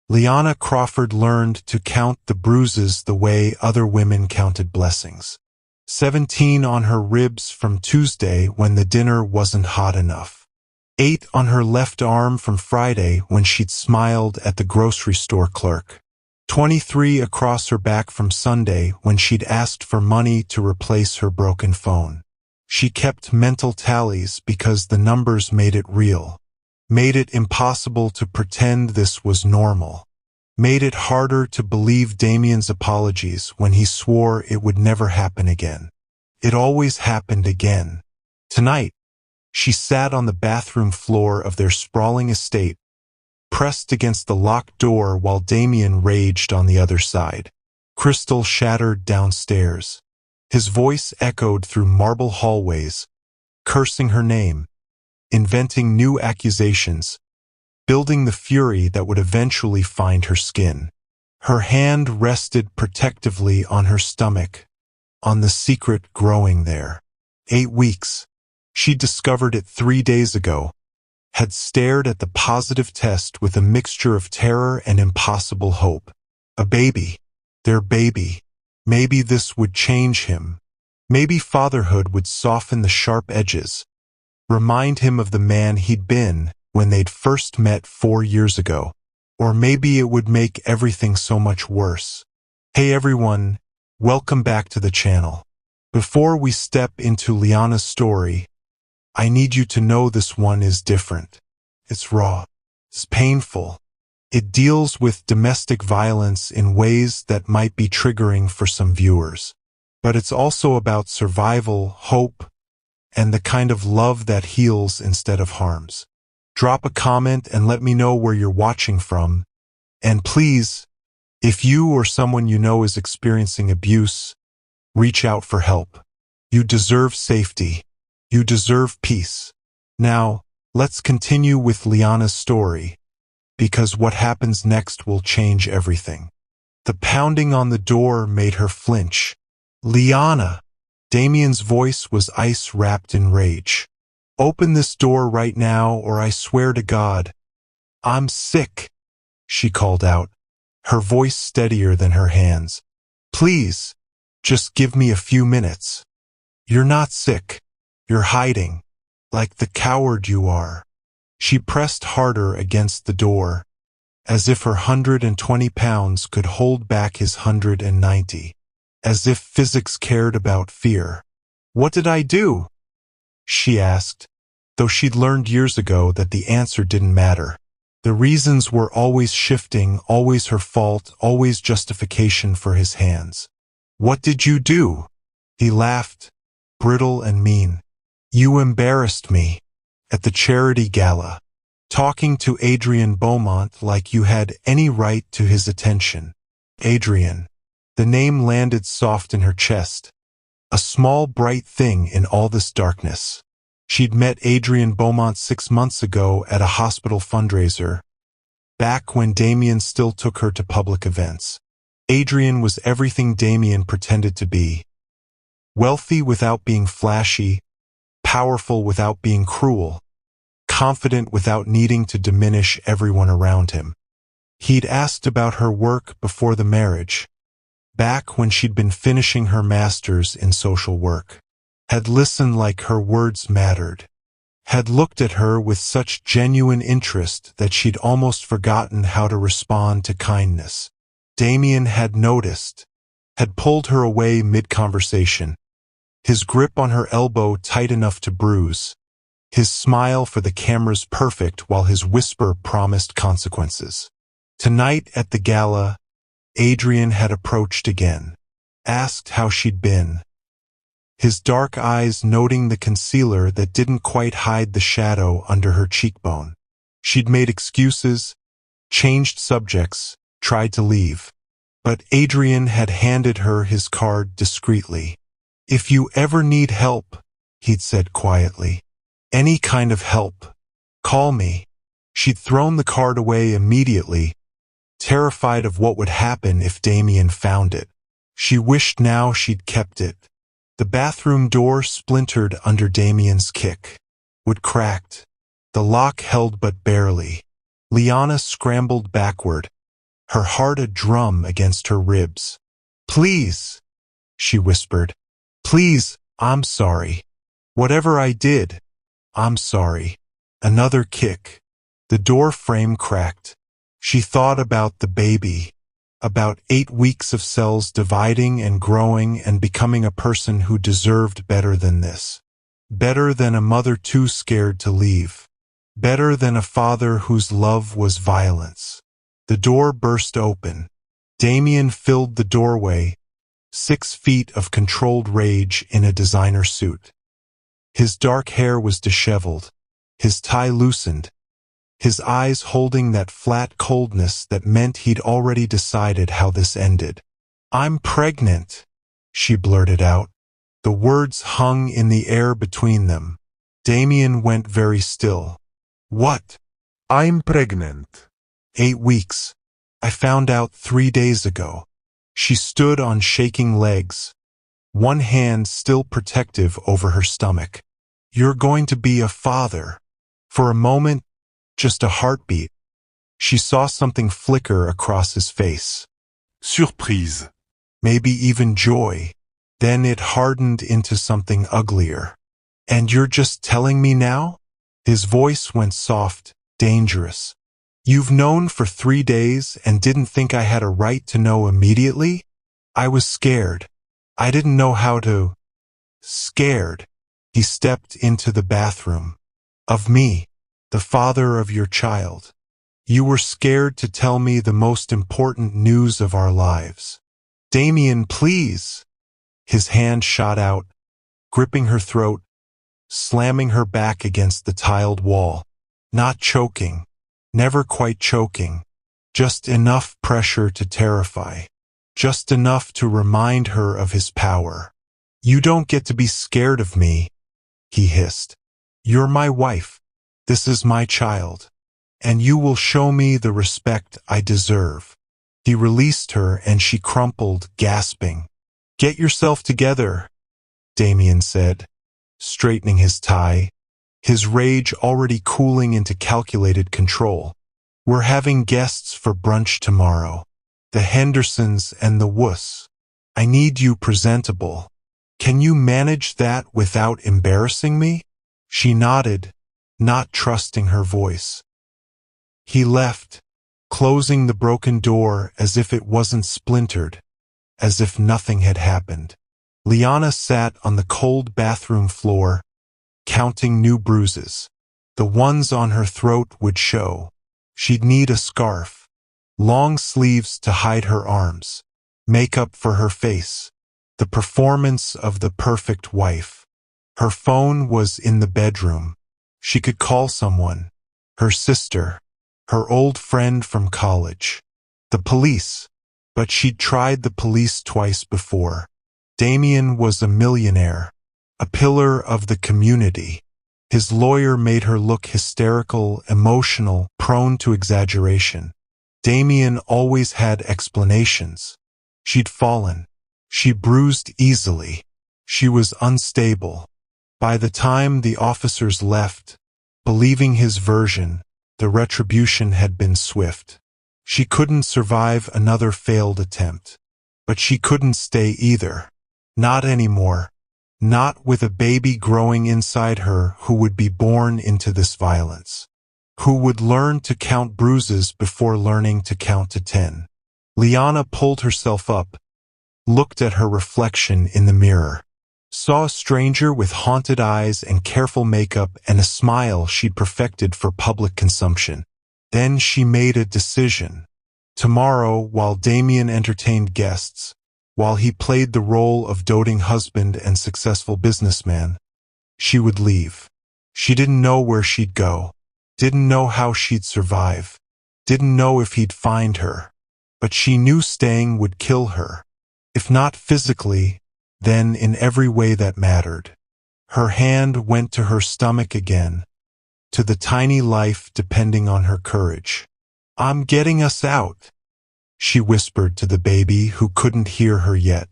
Liana Crawford learned to count the bruises the way other women counted blessings. 17 on her ribs from Tuesday when the dinner wasn't hot enough. 8 on her left arm from Friday when she'd smiled at the grocery store clerk. 23 across her back from Sunday when she'd asked for money to replace her broken phone. She kept mental tallies because the numbers made it real, made it impossible to pretend this was normal, made it harder to believe Damien's apologies when he swore it would never happen again. It always happened again. Tonight, she sat on the bathroom floor of their sprawling estate, pressed against the locked door while Damien raged on the other side. Crystal shattered downstairs. His voice echoed through marble hallways, cursing her name, inventing new accusations, building the fury that would eventually find her skin. Her hand rested protectively on her stomach, on the secret growing there. 8 weeks. She discovered it 3 days ago, had stared at the positive test with a mixture of terror and impossible hope. A baby. Their baby. Maybe this would change him. Maybe fatherhood would soften the sharp edges, remind him of the man he'd been when they'd first met 4 years ago. Or maybe it would make everything so much worse. Hey everyone, welcome back to the channel. Before we step into Liana's story, I need you to know this one is different. It's raw. It's painful. It deals with domestic violence in ways that might be triggering for some viewers. But it's also about survival, hope, and the kind of love that heals instead of harms. Drop a comment and let me know where you're watching from. And please, if you or someone you know is experiencing abuse, reach out for help. You deserve safety. You deserve peace. Now, let's continue with Liana's story, because what happens next will change everything. The pounding on the door made her flinch. Liana! Damien's voice was ice wrapped in rage. Open this door right now or I swear to God. I'm sick, she called out, her voice steadier than her hands. Please, just give me a few minutes. You're not sick. You're hiding, like the coward you are. She pressed harder against the door, as if her 120 pounds could hold back his 190, as if physics cared about fear. What did I do? She asked, though she'd learned years ago that the answer didn't matter. The reasons were always shifting, always her fault, always justification for his hands. What did you do? He laughed, brittle and mean. You embarrassed me. At the charity gala, talking to Adrian Beaumont like you had any right to his attention. Adrian. The name landed soft in her chest. A small bright thing in all this darkness. She'd met Adrian Beaumont 6 months ago at a hospital fundraiser, back when Damien still took her to public events. Adrian was everything Damien pretended to be. Wealthy without being flashy, powerful without being cruel, confident without needing to diminish everyone around him. He'd asked about her work before the marriage, back when she'd been finishing her master's in social work, had listened like her words mattered, had looked at her with such genuine interest that she'd almost forgotten how to respond to kindness. Damien had noticed, had pulled her away mid-conversation, his grip on her elbow tight enough to bruise, his smile for the cameras perfect while his whisper promised consequences. Tonight at the gala, Adrian had approached again, asked how she'd been, his dark eyes noting the concealer that didn't quite hide the shadow under her cheekbone. She'd made excuses, changed subjects, tried to leave. But Adrian had handed her his card discreetly. If you ever need help, he'd said quietly, any kind of help, call me. She'd thrown the card away immediately, terrified of what would happen if Damien found it. She wished now she'd kept it. The bathroom door splintered under Damien's kick. Wood cracked. The lock held but barely. Liana scrambled backward, her heart a drum against her ribs. "Please," she whispered. "Please, I'm sorry. Whatever I did, I'm sorry." Another kick. The door frame cracked. She thought about the baby, about 8 weeks of cells dividing and growing and becoming a person who deserved better than this. Better than a mother too scared to leave. Better than a father whose love was violence. The door burst open. Damien filled the doorway, 6 feet of controlled rage in a designer suit. His dark hair was disheveled, his tie loosened, his eyes holding that flat coldness that meant he'd already decided how this ended. "I'm pregnant," she blurted out. The words hung in the air between them. Damien went very still. "What?" I'm pregnant. 8 weeks. I found out 3 days ago." She stood on shaking legs, one hand still protective over her stomach. "You're going to be a father." For a moment, just a heartbeat, she saw something flicker across his face. Surprise. Maybe even joy. Then it hardened into something uglier. "And you're just telling me now?" His voice went soft, dangerous. "You've known for 3 days and didn't think I had a right to know immediately?" "I was scared. I didn't know how to." "Scared." He stepped into the bathroom. "Of me, the father of your child. You were scared to tell me the most important news of our lives." "Damien, please." His hand shot out, gripping her throat, slamming her back against the tiled wall. Not choking. Never quite choking. Just enough pressure to terrify. Just enough to remind her of his power. "You don't get to be scared of me," he hissed. "You're my wife. This is my child. And you will show me the respect I deserve." He released her and she crumpled, gasping. "Get yourself together," Damien said, straightening his tie, his rage already cooling into calculated control. "We're having guests for brunch tomorrow. The Hendersons and the Wuss. I need you presentable. Can you manage that without embarrassing me?" She nodded, not trusting her voice. He left, closing the broken door as if it wasn't splintered, as if nothing had happened. Liana sat on the cold bathroom floor, counting new bruises. The ones on her throat would show. She'd need a scarf, long sleeves to hide her arms, makeup for her face, the performance of the perfect wife. Her phone was in the bedroom. She could call someone, her sister, her old friend from college, the police. But she'd tried the police twice before. Damien was a millionaire, a pillar of the community. His lawyer made her look hysterical, emotional, prone to exaggeration. Damien always had explanations. She'd fallen. She bruised easily. She was unstable. By the time the officers left, believing his version, the retribution had been swift. She couldn't survive another failed attempt. But she couldn't stay either. Not anymore. Not with a baby growing inside her who would be born into this violence. Who would learn to count bruises before learning to count to 10. Liana pulled herself up, looked at her reflection in the mirror. Saw a stranger with haunted eyes and careful makeup and a smile she'd perfected for public consumption. Then she made a decision. Tomorrow, while Damien entertained guests, while he played the role of doting husband and successful businessman, she would leave. She didn't know where she'd go, didn't know how she'd survive, didn't know if he'd find her. But she knew staying would kill her. If not physically, then in every way that mattered. Her hand went to her stomach again, to the tiny life depending on her courage. "I'm getting us out," she whispered to the baby who couldn't hear her yet.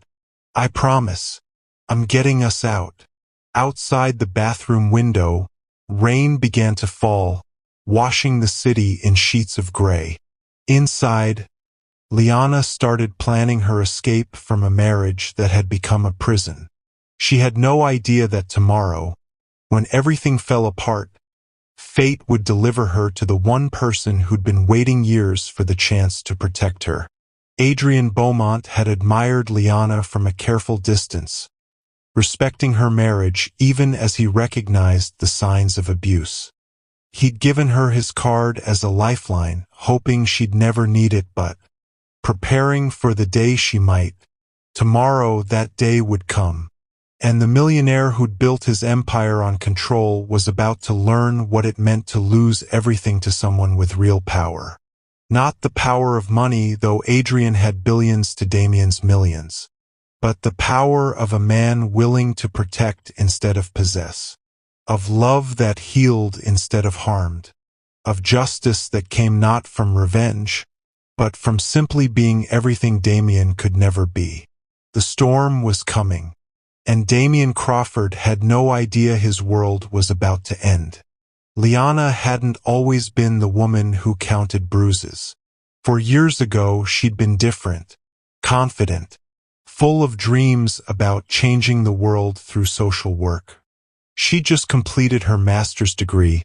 "I promise. I'm getting us out." Outside the bathroom window, rain began to fall, washing the city in sheets of gray. Inside, Liana started planning her escape from a marriage that had become a prison. She had no idea that tomorrow, when everything fell apart, fate would deliver her to the one person who'd been waiting years for the chance to protect her. Adrian Beaumont had admired Liana from a careful distance, respecting her marriage even as he recognized the signs of abuse. He'd given her his card as a lifeline, hoping she'd never need it, but preparing for the day she might. Tomorrow that day would come, and the millionaire who'd built his empire on control was about to learn what it meant to lose everything to someone with real power. Not the power of money, though Adrian had billions to Damien's millions, but the power of a man willing to protect instead of possess, of love that healed instead of harmed, of justice that came not from revenge, but from simply being everything Damien could never be. The storm was coming, and Damien Crawford had no idea his world was about to end. Liana hadn't always been the woman who counted bruises. For years ago, she'd been different, confident, full of dreams about changing the world through social work. She'd just completed her master's degree,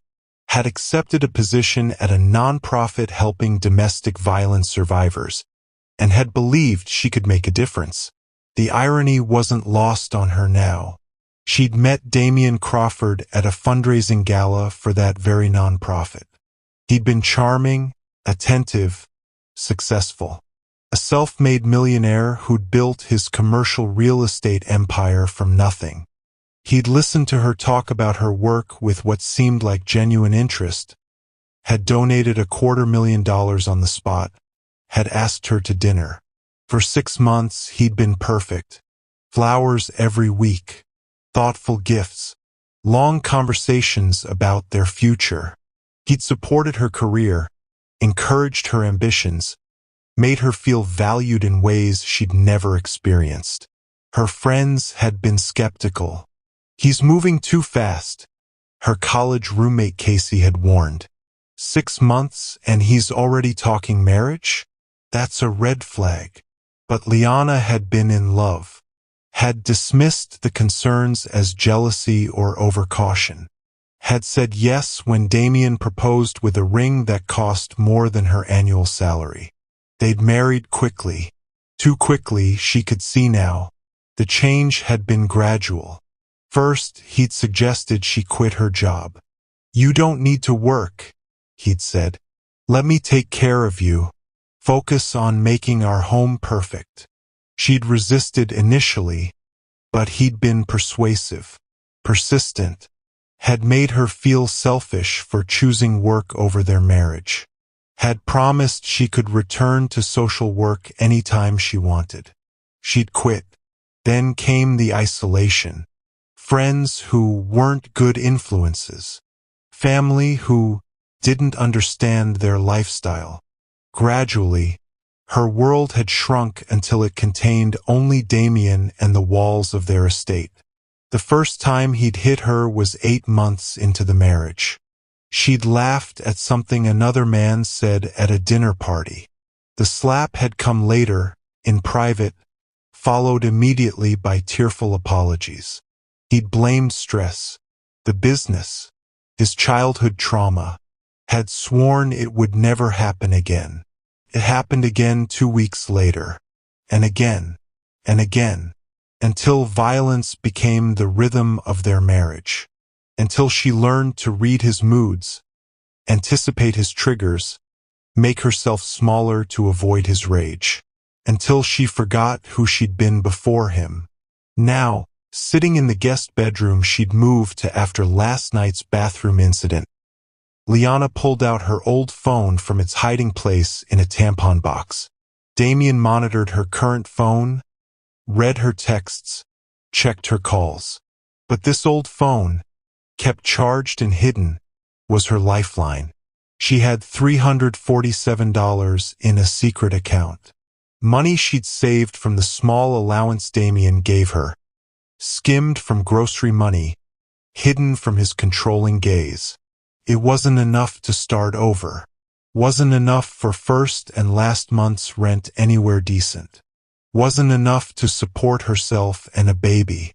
had accepted a position at a nonprofit helping domestic violence survivors, and had believed she could make a difference. The irony wasn't lost on her now. She'd met Damien Crawford at a fundraising gala for that very nonprofit. He'd been charming, attentive, successful. A self-made millionaire who'd built his commercial real estate empire from nothing. He'd listened to her talk about her work with what seemed like genuine interest, had donated $250,000 on the spot, had asked her to dinner. For 6 months, he'd been perfect. Flowers every week, thoughtful gifts, long conversations about their future. He'd supported her career, encouraged her ambitions, made her feel valued in ways she'd never experienced. Her friends had been skeptical. "He's moving too fast," her college roommate Casey had warned. 6 months and he's already talking marriage? That's a red flag. But Liana had been in love, had dismissed the concerns as jealousy or overcaution, had said yes when Damien proposed with a ring that cost more than her annual salary. They'd married quickly. Too quickly, she could see now. The change had been gradual. First, he'd suggested she quit her job. "You don't need to work," he'd said. "Let me take care of you. Focus on making our home perfect." She'd resisted initially, but he'd been persuasive, persistent, had made her feel selfish for choosing work over their marriage, had promised she could return to social work anytime she wanted. She'd quit. Then came the isolation. Friends who weren't good influences. Family who didn't understand their lifestyle. Gradually, her world had shrunk until it contained only Damien and the walls of their estate. The first time he'd hit her was 8 months into the marriage. She'd laughed at something another man said at a dinner party. The slap had come later, in private, followed immediately by tearful apologies. He'd blamed stress, the business, his childhood trauma, had sworn it would never happen again. It happened again 2 weeks later, and again, until violence became the rhythm of their marriage, until she learned to read his moods, anticipate his triggers, make herself smaller to avoid his rage, until she forgot who she'd been before him. Now, sitting in the guest bedroom she'd moved to after last night's bathroom incident, Liana pulled out her old phone from its hiding place in a tampon box. Damien monitored her current phone, read her texts, checked her calls. But this old phone, kept charged and hidden, was her lifeline. She had $347 in a secret account. Money she'd saved from the small allowance Damien gave her, skimmed from grocery money, hidden from his controlling gaze. It wasn't enough to start over. Wasn't enough for first and last month's rent anywhere decent. Wasn't enough to support herself and a baby.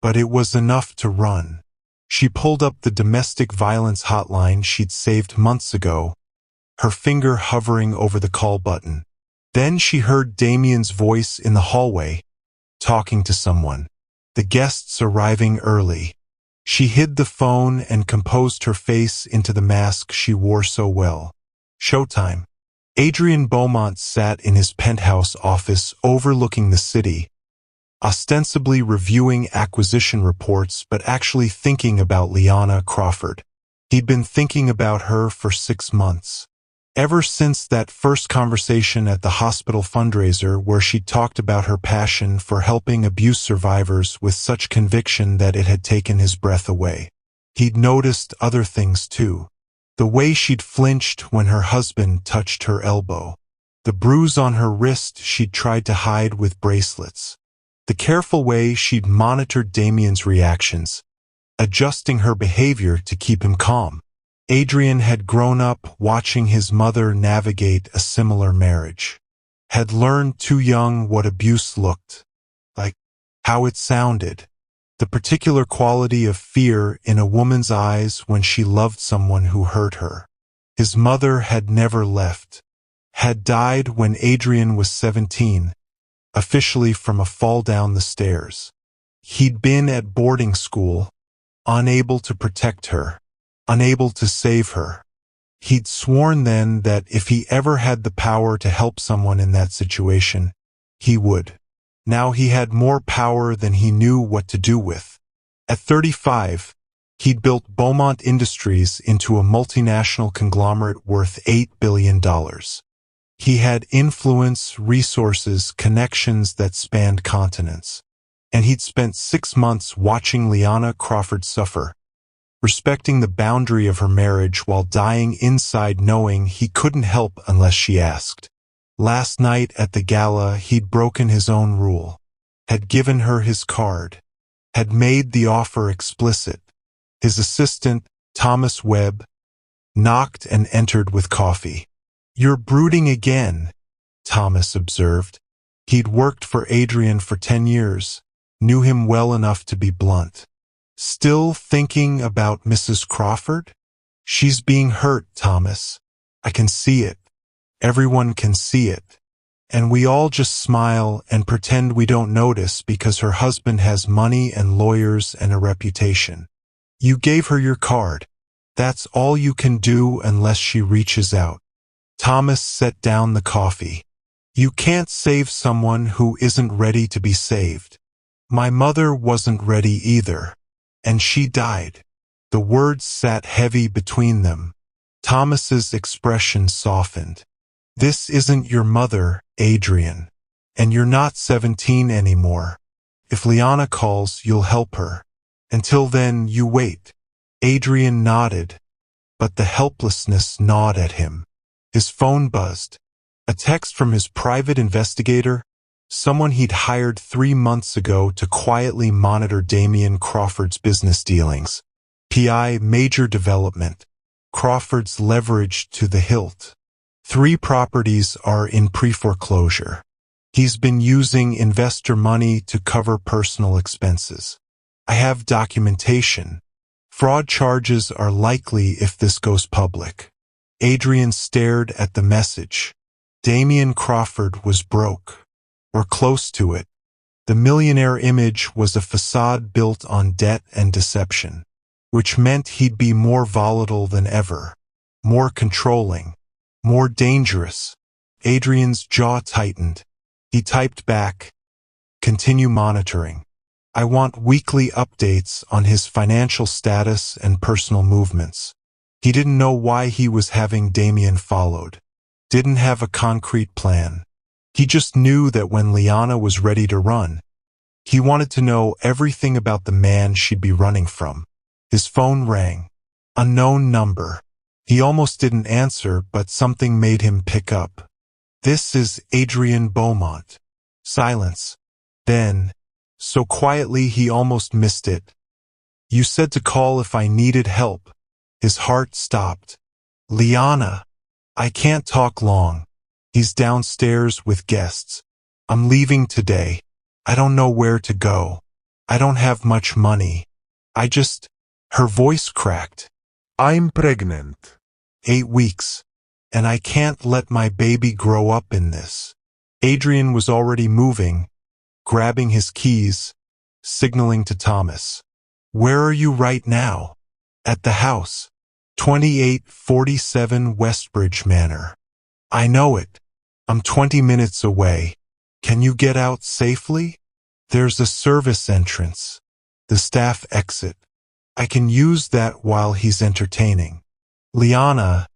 But it was enough to run. She pulled up the domestic violence hotline she'd saved months ago, her finger hovering over the call button. Then she heard Damien's voice in the hallway, talking to someone. The guests arriving early. She hid the phone and composed her face into the mask she wore so well. Showtime. Adrian Beaumont sat in his penthouse office overlooking the city, ostensibly reviewing acquisition reports but actually thinking about Liana Crawford. He'd been thinking about her for 6 months. Ever since that first conversation at the hospital fundraiser where she talked about her passion for helping abuse survivors with such conviction that it had taken his breath away. He'd noticed other things too. The way she'd flinched when her husband touched her elbow. The bruise on her wrist she'd tried to hide with bracelets. The careful way she'd monitored Damien's reactions, adjusting her behavior to keep him calm. Adrian had grown up watching his mother navigate a similar marriage. Had learned too young what abuse looked like, how it sounded, the particular quality of fear in a woman's eyes when she loved someone who hurt her. His mother had never left. Had died when Adrian was 17, officially from a fall down the stairs. He'd been at boarding school, unable to protect her, unable to save her. He'd sworn then that if he ever had the power to help someone in that situation, he would. Now he had more power than he knew what to do with. At 35, he'd built Beaumont Industries into a multinational conglomerate worth $8 billion. He had influence, resources, connections that spanned continents. And he'd spent 6 months watching Liana Crawford suffer, respecting the boundary of her marriage while dying inside knowing he couldn't help unless she asked. Last night at the gala, he'd broken his own rule, had given her his card, had made the offer explicit. His assistant, Thomas Webb, knocked and entered with coffee. "You're brooding again," Thomas observed. He'd worked for Adrian for 10 years, knew him well enough to be blunt. "Still thinking about Mrs. Crawford? She's being hurt, Thomas. I can see it. Everyone can see it. And we all just smile and pretend we don't notice because her husband has money and lawyers and a reputation. You gave her your card. That's all you can do unless she reaches out." Thomas set down the coffee. "You can't save someone who isn't ready to be saved. My mother wasn't ready either. And she died." The words sat heavy between them. Thomas's expression softened. "This isn't your mother, Adrian. And you're not 17 anymore. If Liana calls, you'll help her. Until then, you wait." Adrian nodded, but the helplessness gnawed at him. His phone buzzed. A text from his private investigator, someone he'd hired 3 months ago to quietly monitor Damien Crawford's business dealings. PI major development. Crawford's leverage to the hilt. 3 properties are in pre-foreclosure. He's been using investor money to cover personal expenses. I have documentation. Fraud charges are likely if this goes public. Adrian stared at the message. Damien Crawford was broke, or close to it. The millionaire image was a facade built on debt and deception, which meant he'd be more volatile than ever, more controlling, more dangerous. Adrian's jaw tightened. He typed back, "Continue monitoring. I want weekly updates on his financial status and personal movements." He didn't know why he was having Damien followed. Didn't have a concrete plan. He just knew that when Liana was ready to run, he wanted to know everything about the man she'd be running from. His phone rang. Unknown number. He almost didn't answer, but something made him pick up. "This is Adrian Beaumont." Silence. Then, so quietly he almost missed it, "You said to call if I needed help." His heart stopped. "Liana." I can't talk long. He's downstairs with guests. I'm leaving today. I don't know where to go. I don't have much money. Her voice cracked. I'm pregnant. 8 weeks. And I can't let my baby grow up in this. Adrian was already moving, grabbing his keys, signaling to Thomas. Where are you right now? At the house. 2847 Westbridge Manor. I know it. I'm 20 minutes away. Can you get out safely? There's a service entrance. The staff exit. I can use that while he's entertaining. Liana,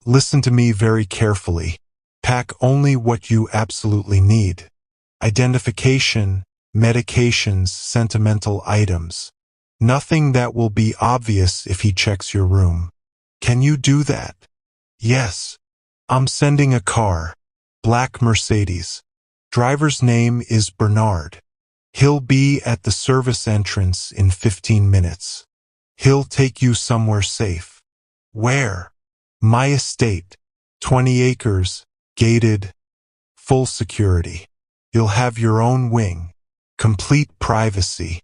listen to me very carefully. Pack only what you absolutely need. Identification, medications, sentimental items. Nothing that will be obvious if he checks your room. Can you do that? Yes. I'm sending a car. Black Mercedes. Driver's name is Bernard. He'll be at the service entrance in 15 minutes. He'll take you somewhere safe. Where? My estate. 20 acres, gated, full security. You'll have your own wing, complete privacy.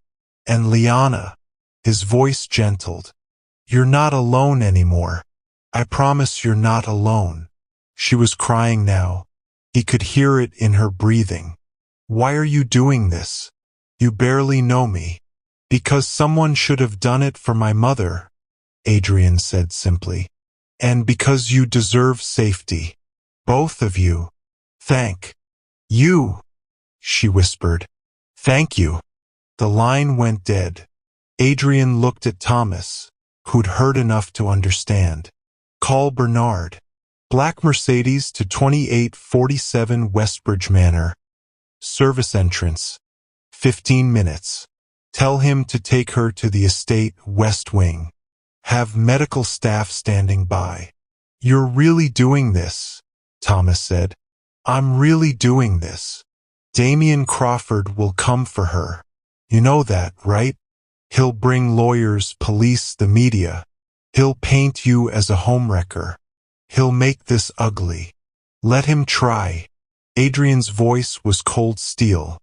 And Liana, his voice gentled. You're not alone anymore. I promise you're not alone. She was crying now. He could hear it in her breathing. Why are you doing this? You barely know me. Because someone should have done it for my mother, Adrian said simply. And because you deserve safety. Both of you. Thank you, she whispered. Thank you. The line went dead. Adrian looked at Thomas, who'd heard enough to understand. Call Bernard. Black Mercedes to 2847 Westbridge Manor. Service entrance. 15 minutes. Tell him to take her to the estate west wing. Have medical staff standing by. You're really doing this, Thomas said. I'm really doing this. Damien Crawford will come for her. You know that, right? He'll bring lawyers, police, the media. He'll paint you as a homewrecker. He'll make this ugly. Let him try. Adrian's voice was cold steel.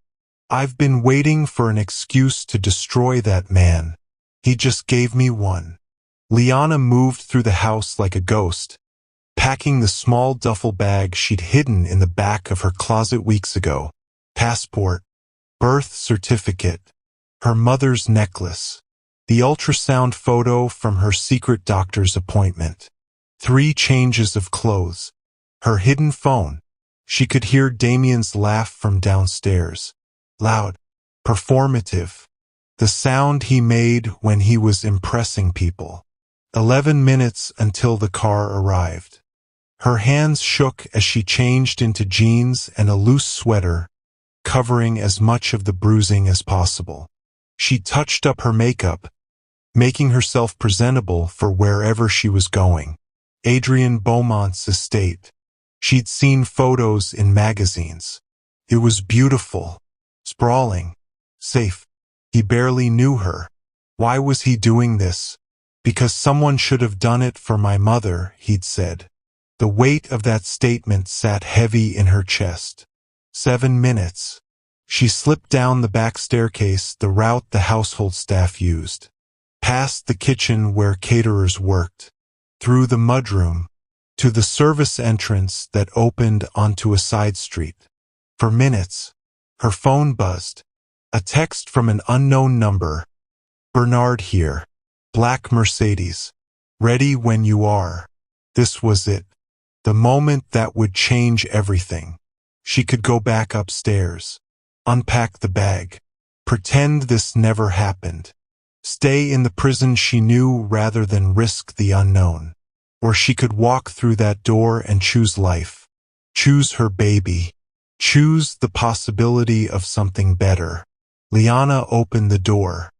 I've been waiting for an excuse to destroy that man. He just gave me one. Liana moved through the house like a ghost, packing the small duffel bag she'd hidden in the back of her closet weeks ago. Passport, birth certificate, her mother's necklace, the ultrasound photo from her secret doctor's appointment, 3 changes of clothes, her hidden phone. She could hear Damien's laugh from downstairs. Loud, performative, the sound he made when he was impressing people. 11 minutes until the car arrived. Her hands shook as she changed into jeans and a loose sweater, covering as much of the bruising as possible. She touched up her makeup, making herself presentable for wherever she was going. Adrian Beaumont's estate. She'd seen photos in magazines. It was beautiful, sprawling, safe. He barely knew her. Why was he doing this? Because someone should have done it for my mother, he'd said. The weight of that statement sat heavy in her chest. 7 minutes. She slipped down the back staircase, the route the household staff used. Past the kitchen where caterers worked. Through the mudroom. To the service entrance that opened onto a side street. For minutes, her phone buzzed. A text from an unknown number. Bernard here. Black Mercedes. Ready when you are. This was it. The moment that would change everything. She could go back upstairs. Unpack the bag. Pretend this never happened. Stay in the prison she knew rather than risk the unknown. Or she could walk through that door and choose life. Choose her baby. Choose the possibility of something better. Liana opened the door.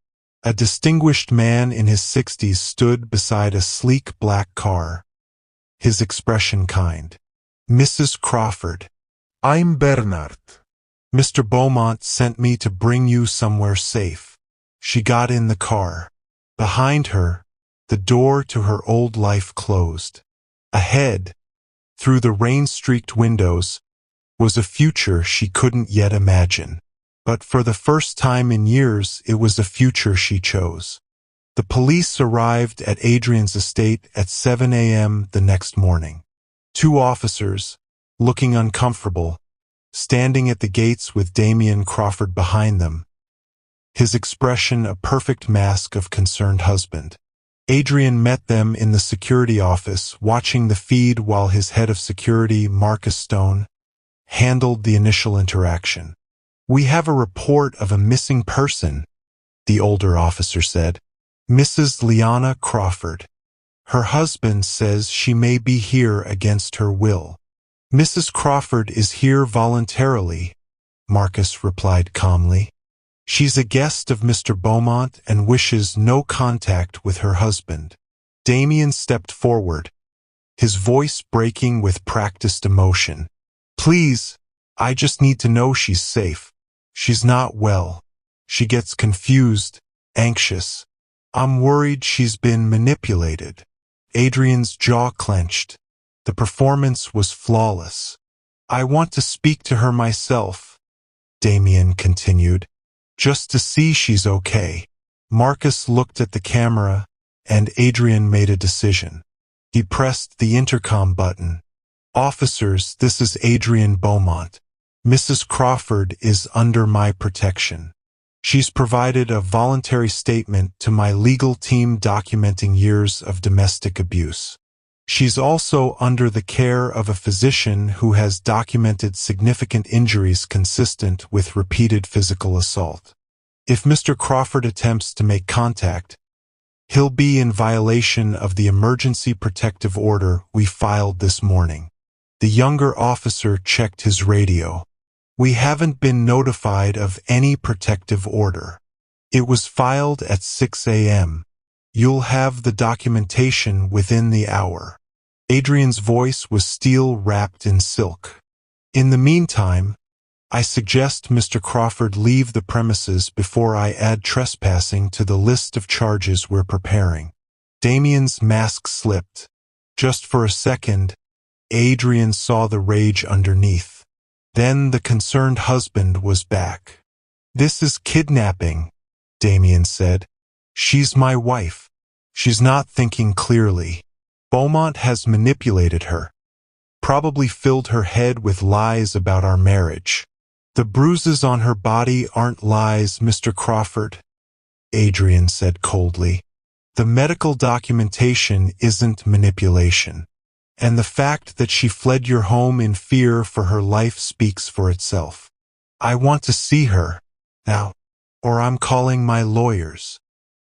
A distinguished man in his 60s stood beside a sleek black car. His expression kind. Mrs. Crawford. I'm Bernard. Mr. Beaumont sent me to bring you somewhere safe. She got in the car. Behind her, the door to her old life closed. Ahead, through the rain-streaked windows, was a future she couldn't yet imagine. But for the first time in years, it was a future she chose. The police arrived at Adrian's estate at 7 a.m. the next morning. 2 officers, looking uncomfortable, standing at the gates with Damien Crawford behind them, his expression a perfect mask of concerned husband. Adrian met them in the security office, watching the feed while his head of security, Marcus Stone, handled the initial interaction. "We have a report of a missing person," the older officer said. "Mrs. Liana Crawford. Her husband says she may be here against her will." "Mrs. Crawford is here voluntarily," Marcus replied calmly. "She's a guest of Mr. Beaumont and wishes no contact with her husband." Damien stepped forward, his voice breaking with practiced emotion. "Please, I just need to know she's safe. She's not well. She gets confused, anxious. I'm worried she's been manipulated." Adrian's jaw clenched. The performance was flawless. "I want to speak to her myself," Damien continued, "just to see she's okay." Marcus looked at the camera, and Adrian made a decision. He pressed the intercom button. "Officers, this is Adrian Beaumont. Mrs. Crawford is under my protection. She's provided a voluntary statement to my legal team documenting years of domestic abuse. She's also under the care of a physician who has documented significant injuries consistent with repeated physical assault. If Mr. Crawford attempts to make contact, he'll be in violation of the emergency protective order we filed this morning." The younger officer checked his radio. "We haven't been notified of any protective order. It was filed at 6 a.m. You'll have the documentation within the hour." Adrian's voice was steel wrapped in silk. "In the meantime, I suggest Mr. Crawford leave the premises before I add trespassing to the list of charges we're preparing." Damien's mask slipped. Just for a second, Adrian saw the rage underneath. Then the concerned husband was back. "This is kidnapping," Damien said. "She's my wife. She's not thinking clearly. Beaumont has manipulated her, probably filled her head with lies about our marriage. The bruises on her body aren't lies, Mr. Crawford," Adrian said coldly. "The medical documentation isn't manipulation. And the fact that she fled your home in fear for her life speaks for itself. I want to see her now, or I'm calling my lawyers."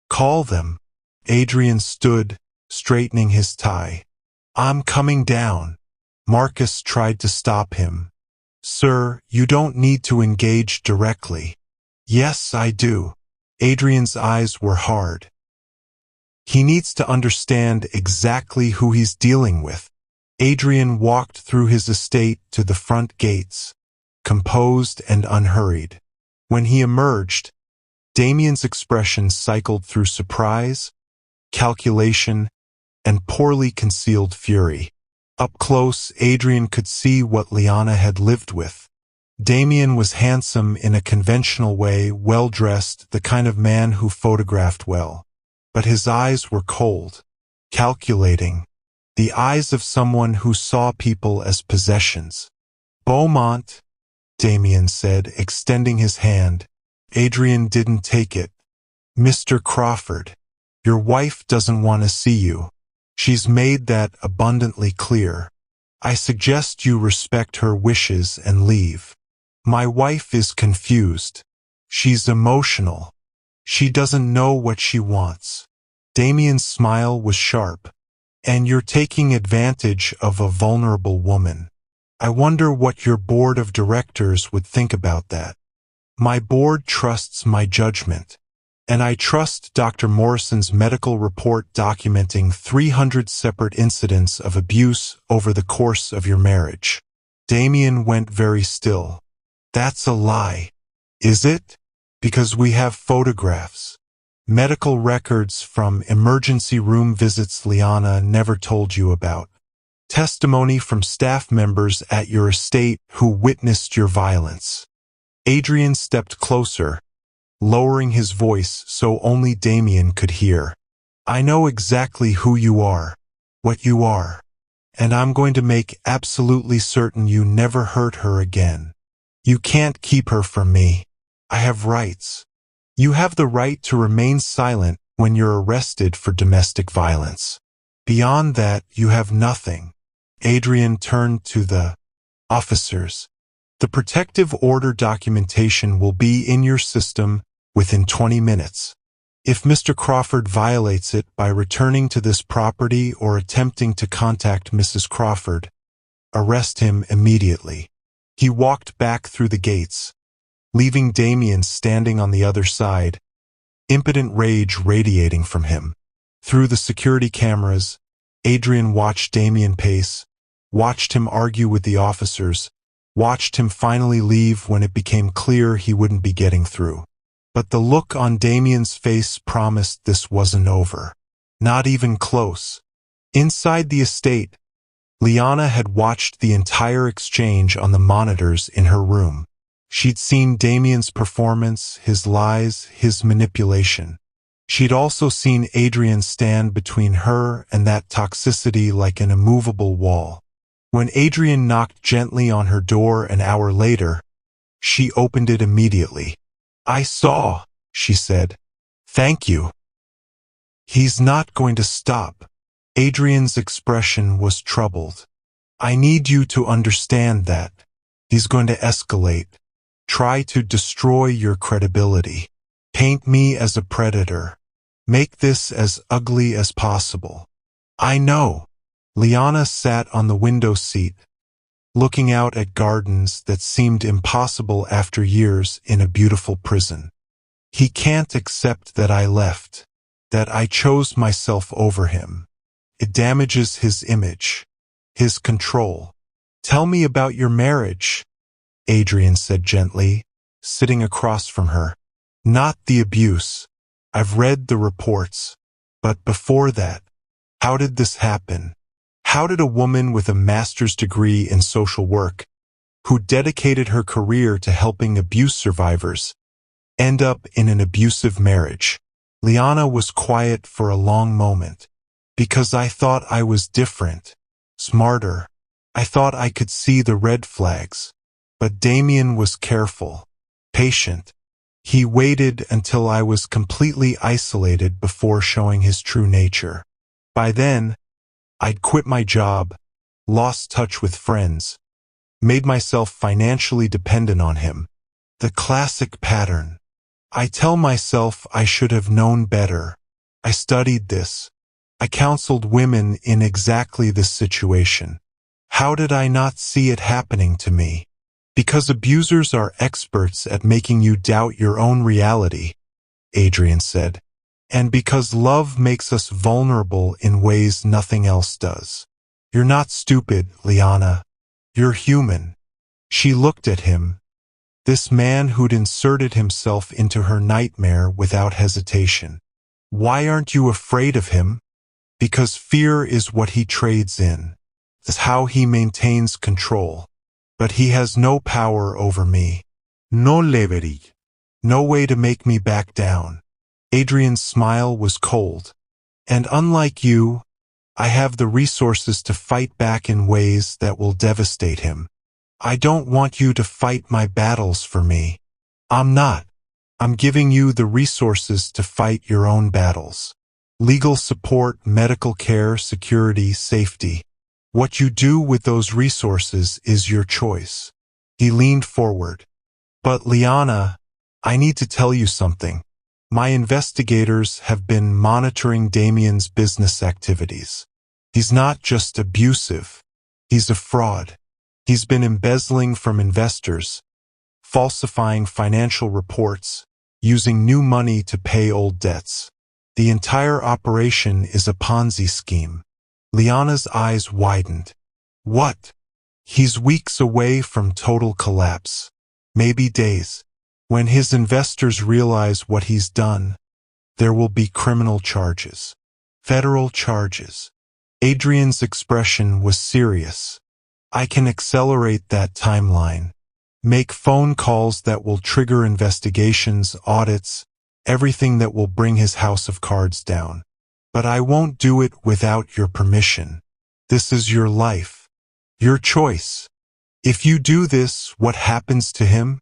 "Call them." Adrian stood, straightening his tie. "I'm coming down." Marcus tried to stop him. "Sir, you don't need to engage directly." "Yes, I do." Adrian's eyes were hard. "He needs to understand exactly who he's dealing with." Adrian walked through his estate to the front gates, composed and unhurried. When he emerged, Damien's expression cycled through surprise, calculation, and poorly concealed fury. Up close, Adrian could see what Liana had lived with. Damien was handsome in a conventional way, well-dressed, the kind of man who photographed well. But his eyes were cold, calculating. The eyes of someone who saw people as possessions. "Beaumont," Damien said, extending his hand. Adrian didn't take it. "Mr. Crawford, your wife doesn't want to see you. She's made that abundantly clear. I suggest you respect her wishes and leave. My wife is confused. She's emotional. She doesn't know what she wants." Damien's smile was sharp. "And you're taking advantage of a vulnerable woman. I wonder what your board of directors would think about that." "My board trusts my judgment, and I trust Dr. Morrison's medical report documenting 300 separate incidents of abuse over the course of your marriage." Damien went very still. "That's a lie." "Is it? Because we have photographs. Medical records from emergency room visits Liana never told you about." Testimony from staff members at your estate who witnessed your violence. Adrian stepped closer, lowering his voice so only Damien could hear. I know exactly who you are, what you are, and I'm going to make absolutely certain you never hurt her again. You can't keep her from me. I have rights. You have the right to remain silent when you're arrested for domestic violence. Beyond that, you have nothing. Adrian turned to the officers. The protective order documentation will be in your system within 20 minutes. If Mr. Crawford violates it by returning to this property or attempting to contact Mrs. Crawford, arrest him immediately. He walked back through the gates, leaving Damien standing on the other side, impotent rage radiating from him. Through the security cameras, Adrian watched Damien pace, watched him argue with the officers, watched him finally leave when it became clear he wouldn't be getting through. But the look on Damien's face promised this wasn't over. Not even close. Inside the estate, Liana had watched the entire exchange on the monitors in her room. She'd seen Damien's performance, his lies, his manipulation. She'd also seen Adrian stand between her and that toxicity like an immovable wall. When Adrian knocked gently on her door an hour later, she opened it immediately. I saw, she said. Thank you. He's not going to stop. Adrian's expression was troubled. I need you to understand that. He's going to escalate. Try to destroy your credibility. Paint me as a predator. Make this as ugly as possible. I know. Liana sat on the window seat, looking out at gardens that seemed impossible after years in a beautiful prison. He can't accept that I left, that I chose myself over him. It damages his image, his control. Tell me about your marriage, Adrian said gently, sitting across from her. Not the abuse. I've read the reports. But before that, how did this happen? How did a woman with a master's degree in social work, who dedicated her career to helping abuse survivors, end up in an abusive marriage? Liana was quiet for a long moment. Because I thought I was different, smarter. I thought I could see the red flags. But Damien was careful, patient. He waited until I was completely isolated before showing his true nature. By then, I'd quit my job, lost touch with friends, made myself financially dependent on him. The classic pattern. I tell myself I should have known better. I studied this. I counseled women in exactly this situation. How did I not see it happening to me? Because abusers are experts at making you doubt your own reality, Adrian said. And because love makes us vulnerable in ways nothing else does. You're not stupid, Liana. You're human. She looked at him, this man who'd inserted himself into her nightmare without hesitation. Why aren't you afraid of him? Because fear is what he trades in. It's how he maintains control. But he has no power over me. No leverage. No way to make me back down. Adrian's smile was cold. And unlike you, I have the resources to fight back in ways that will devastate him. I don't want you to fight my battles for me. I'm not. I'm giving you the resources to fight your own battles. Legal support, medical care, security, safety. What you do with those resources is your choice. He leaned forward. But Liana, I need to tell you something. My investigators have been monitoring Damien's business activities. He's not just abusive. He's a fraud. He's been embezzling from investors, falsifying financial reports, using new money to pay old debts. The entire operation is a Ponzi scheme. Liana's eyes widened. What? He's weeks away from total collapse. Maybe days. When his investors realize what he's done, there will be criminal charges. Federal charges. Adrian's expression was serious. I can accelerate that timeline. Make phone calls that will trigger investigations, audits, everything that will bring his house of cards down. But I won't do it without your permission. This is your life. Your choice. If you do this, what happens to him?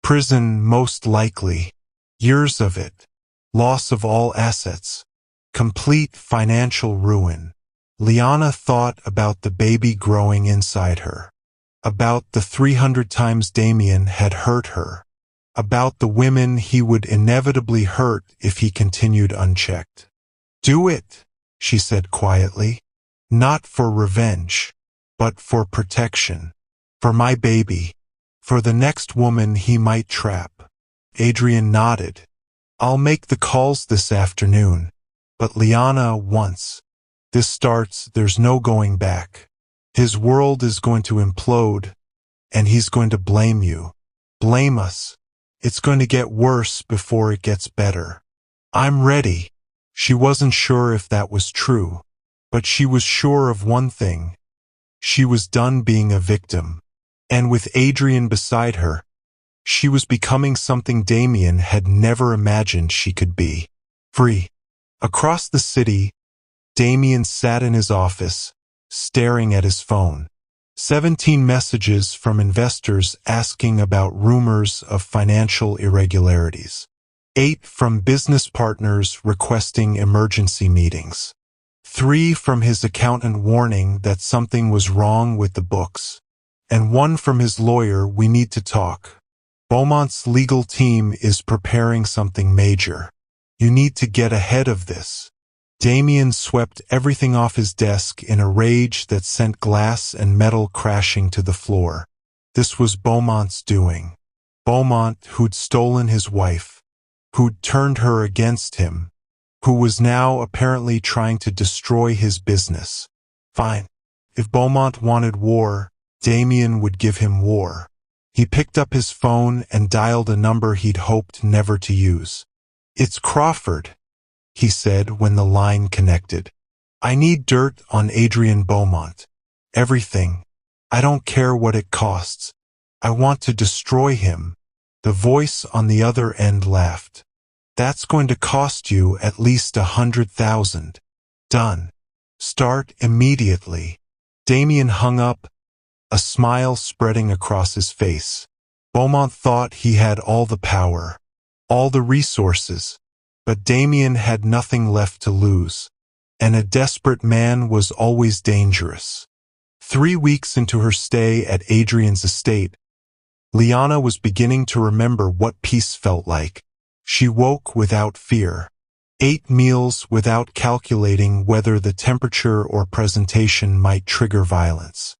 Prison, most likely. Years of it. Loss of all assets. Complete financial ruin. Liana thought about the baby growing inside her. About the 300 times Damien had hurt her. About the women he would inevitably hurt if he continued unchecked. Do it, she said quietly. Not for revenge, but for protection. For my baby. For the next woman he might trap. Adrian nodded. I'll make the calls this afternoon. But Liana, once this starts, there's no going back. His world is going to implode, and he's going to blame you. Blame us. It's going to get worse before it gets better. I'm ready. She wasn't sure if that was true, but she was sure of one thing. She was done being a victim. And with Adrian beside her, she was becoming something Damien had never imagined she could be. Free. Across the city, Damien sat in his office, staring at his phone. 17 messages from investors asking about rumors of financial irregularities. 8 from business partners requesting emergency meetings. 3 from his accountant warning that something was wrong with the books. And 1 from his lawyer, we need to talk. Beaumont's legal team is preparing something major. You need to get ahead of this. Damien swept everything off his desk in a rage that sent glass and metal crashing to the floor. This was Beaumont's doing. Beaumont, who'd stolen his wife, who'd turned her against him, who was now apparently trying to destroy his business. Fine. If Beaumont wanted war, Damien would give him war. He picked up his phone and dialed a number he'd hoped never to use. It's Crawford, he said when the line connected. I need dirt on Adrian Beaumont. Everything. I don't care what it costs. I want to destroy him. The voice on the other end laughed. That's going to cost you at least 100,000. Done. Start immediately. Damien hung up, a smile spreading across his face. Beaumont thought he had all the power, all the resources, but Damien had nothing left to lose, and a desperate man was always dangerous. 3 weeks into her stay at Adrian's estate, Liana was beginning to remember what peace felt like. She woke without fear, ate meals without calculating whether the temperature or presentation might trigger violence,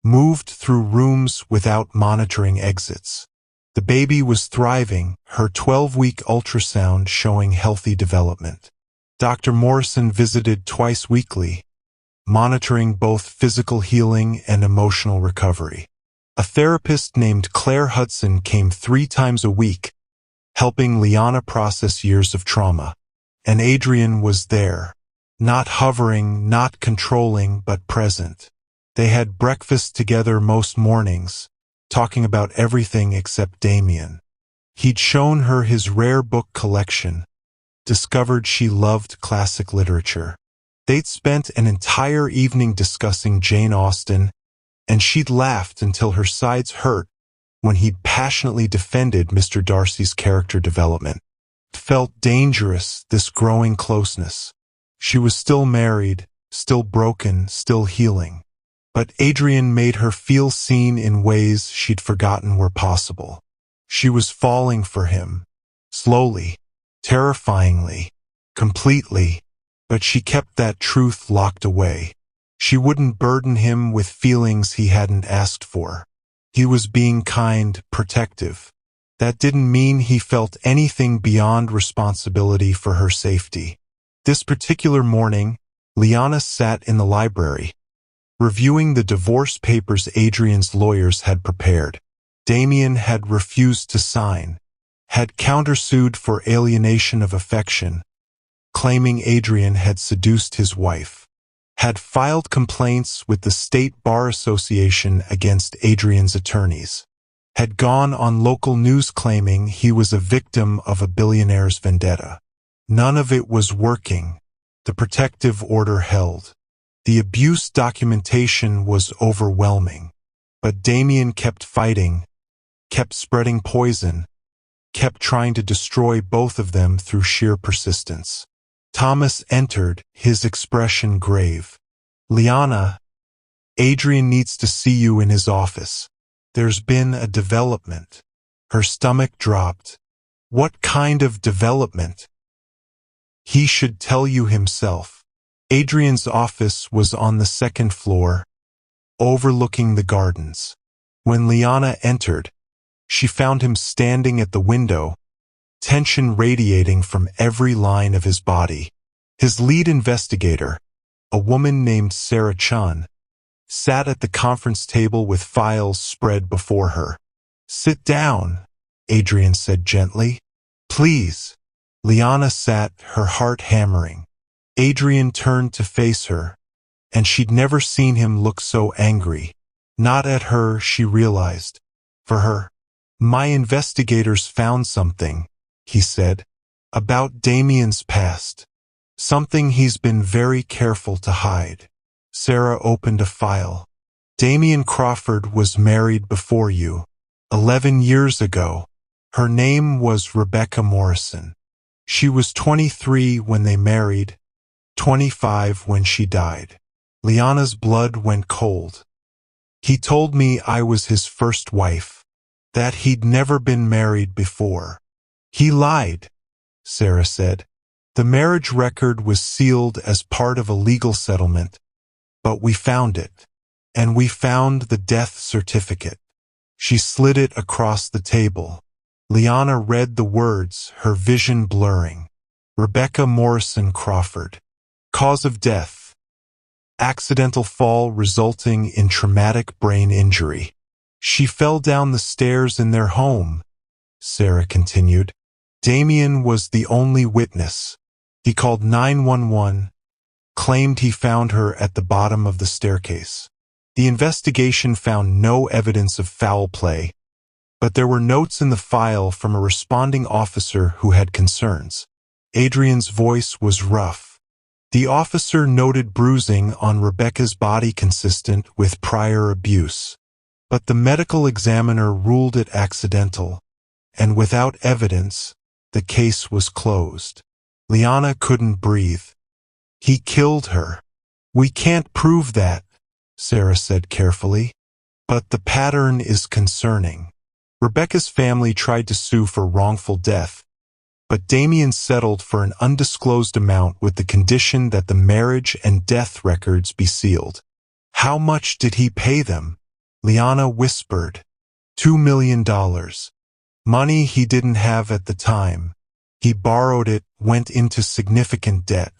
moved through rooms without monitoring exits. The baby was thriving, her 12-week ultrasound showing healthy development. Dr. Morrison visited twice weekly, monitoring both physical healing and emotional recovery. A therapist named Claire Hudson came 3 times a week, helping Liana process years of trauma. And Adrian was there, not hovering, not controlling, but present. They had breakfast together most mornings, talking about everything except Damien. He'd shown her his rare book collection, discovered she loved classic literature. They'd spent an entire evening discussing Jane Austen, and she'd laughed until her sides hurt when he'd passionately defended Mr. Darcy's character development. It felt dangerous, this growing closeness. She was still married, still broken, still healing. But Adrian made her feel seen in ways she'd forgotten were possible. She was falling for him. Slowly, terrifyingly, completely. But she kept that truth locked away. She wouldn't burden him with feelings he hadn't asked for. He was being kind, protective. That didn't mean he felt anything beyond responsibility for her safety. This particular morning, Liana sat in the library, reviewing the divorce papers Adrian's lawyers had prepared. Damien had refused to sign, had countersued for alienation of affection, claiming Adrian had seduced his wife. had filed complaints with the State Bar Association against Adrian's attorneys, had gone on local news claiming he was a victim of a billionaire's vendetta. None of it was working. The protective order held. The abuse documentation was overwhelming. But Damien kept fighting, kept spreading poison, kept trying to destroy both of them through sheer persistence. Thomas entered, his expression grave. "Liana, Adrian needs to see you in his office. There's been a development." Her stomach dropped. "What kind of development?" "He should tell you himself." Adrian's office was on the second floor, overlooking the gardens. When Liana entered, she found him standing at the window, tension radiating from every line of his body. His lead investigator, a woman named Sarah Chun, sat at the conference table with files spread before her. "Sit down," Adrian said gently. "Please." Liana sat, her heart hammering. Adrian turned to face her, and she'd never seen him look so angry. Not at her, she realized. For her. "My investigators found something," he said, "about Damien's past. Something he's been very careful to hide." Sarah opened a file. "Damien Crawford was married before you, 11 years ago. Her name was Rebecca Morrison. She was 23 when they married, 25 when she died." Liana's blood went cold. "He told me I was his first wife, that he'd never been married before." "He lied," Sarah said. "The marriage record was sealed as part of a legal settlement, but we found it, and we found the death certificate." She slid it across the table. Liana read the words, her vision blurring. "Rebecca Morrison Crawford. Cause of death: accidental fall resulting in traumatic brain injury. She fell down the stairs in their home," Sarah continued. "Damien was the only witness. He called 911, claimed he found her at the bottom of the staircase. The investigation found no evidence of foul play, but there were notes in the file from a responding officer who had concerns." Adrian's voice was rough. The officer noted bruising on Rebecca's body consistent with prior abuse, but the medical examiner ruled it accidental, and without evidence, the case was closed. Liana couldn't breathe. "He killed her." "We can't prove that," Sarah said carefully, "but the pattern is concerning." Rebecca's family tried to sue for wrongful death, but Damien settled for an undisclosed amount with the condition that the marriage and death records be sealed. "How much did he pay them?" Liana whispered. $2 million. Money he didn't have at the time. He borrowed it, went into significant debt.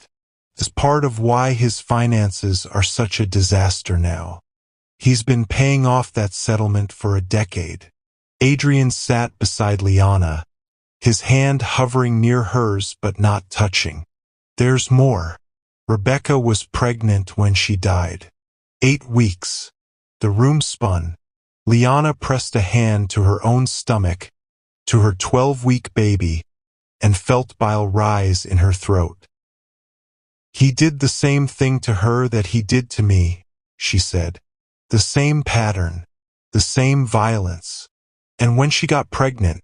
It's part of why his finances are such a disaster now. He's been paying off that settlement for a decade. Adrian sat beside Liana, his hand hovering near hers but not touching. "There's more. Rebecca was pregnant when she died. 8 weeks. The room spun. Liana pressed a hand to her own stomach, to her 12-week baby, and felt bile rise in her throat. "He did the same thing to her that he did to me," she said. "The same pattern, the same violence. And when she got pregnant—"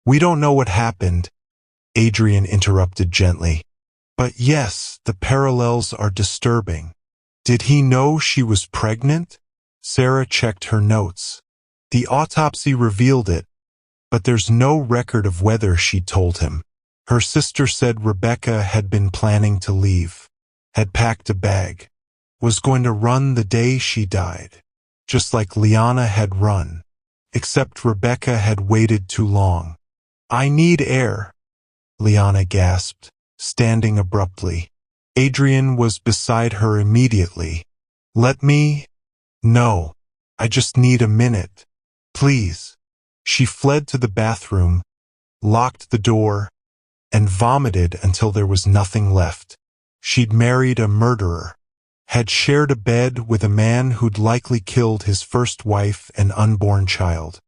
"We don't know what happened," Adrian interrupted gently. "But yes, the parallels are disturbing." "Did he know she was pregnant?" Sarah checked her notes. "The autopsy revealed it, but there's no record of whether she told him. Her sister said Rebecca had been planning to leave, had packed a bag, was going to run the day she died, just like Liana had run, except Rebecca had waited too long." "I need air," Liana gasped, standing abruptly. Adrian was beside her immediately. "Let me—" "No, I just need a minute. Please." She fled to the bathroom, locked the door, and vomited until there was nothing left. She'd married a murderer, had shared a bed with a man who'd likely killed his first wife and unborn child,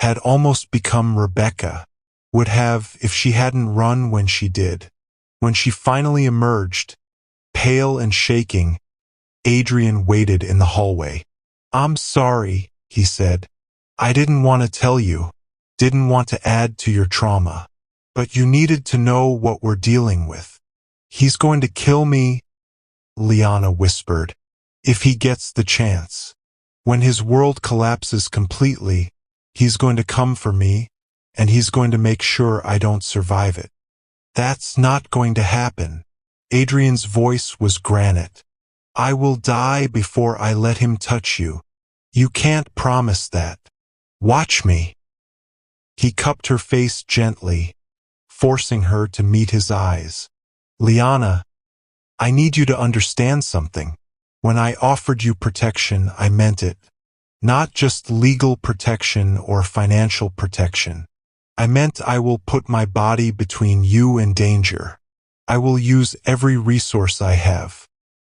had almost become Rebecca, would have if she hadn't run when she did. When she finally emerged, pale and shaking, Adrian waited in the hallway. "I'm sorry," he said. "I didn't want to tell you, didn't want to add to your trauma. But you needed to know what we're dealing with." "He's going to kill me," Liana whispered, "if he gets the chance. When his world collapses completely, he's going to come for me, and he's going to make sure I don't survive it." "That's not going to happen." Adrian's voice was granite. "I will die before I let him touch you. You can't promise that. Watch me." He cupped her face gently, forcing her to meet his eyes. "Liana, I need you to understand something. When I offered you protection, I meant it. Not just legal protection or financial protection. I meant I will put my body between you and danger. I will use every resource I have.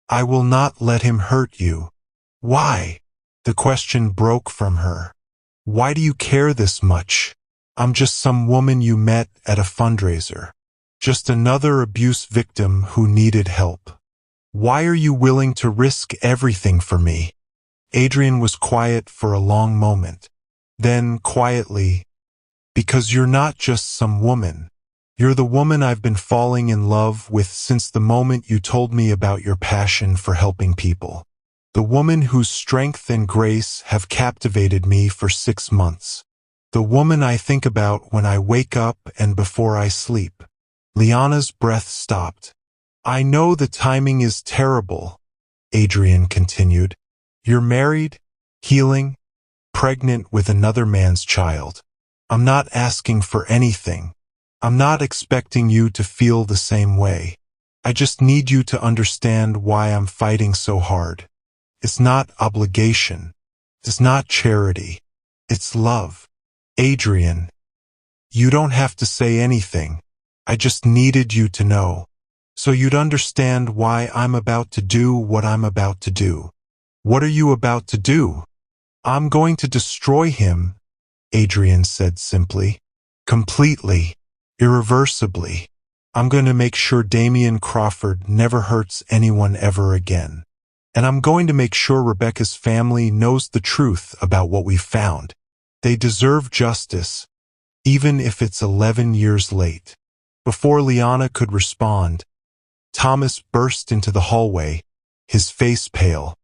I will not let him hurt you." "Why?" The question broke from her. "Why do you care this much? I'm just some woman you met at a fundraiser. Just another abuse victim who needed help. Why are you willing to risk everything for me?" Adrian was quiet for a long moment. Then, quietly, "Because you're not just some woman. You're the woman I've been falling in love with since the moment you told me about your passion for helping people. The woman whose strength and grace have captivated me for 6 months. The woman I think about when I wake up and before I sleep." Liana's breath stopped. "I know the timing is terrible," Adrian continued. "You're married, healing, pregnant with another man's child. I'm not asking for anything. I'm not expecting you to feel the same way. I just need you to understand why I'm fighting so hard. It's not obligation. It's not charity. It's love. Adrian, you don't have to say anything. I just needed you to know, so you'd understand why I'm about to do what I'm about to do." "What are you about to do?" "I'm going to destroy him," Adrian said simply. "Completely, irreversibly. I'm going to make sure Damian Crawford never hurts anyone ever again. And I'm going to make sure Rebecca's family knows the truth about what we found. They deserve justice, even if it's 11 years late." Before Liana could respond, Thomas burst into the hallway, his face pale.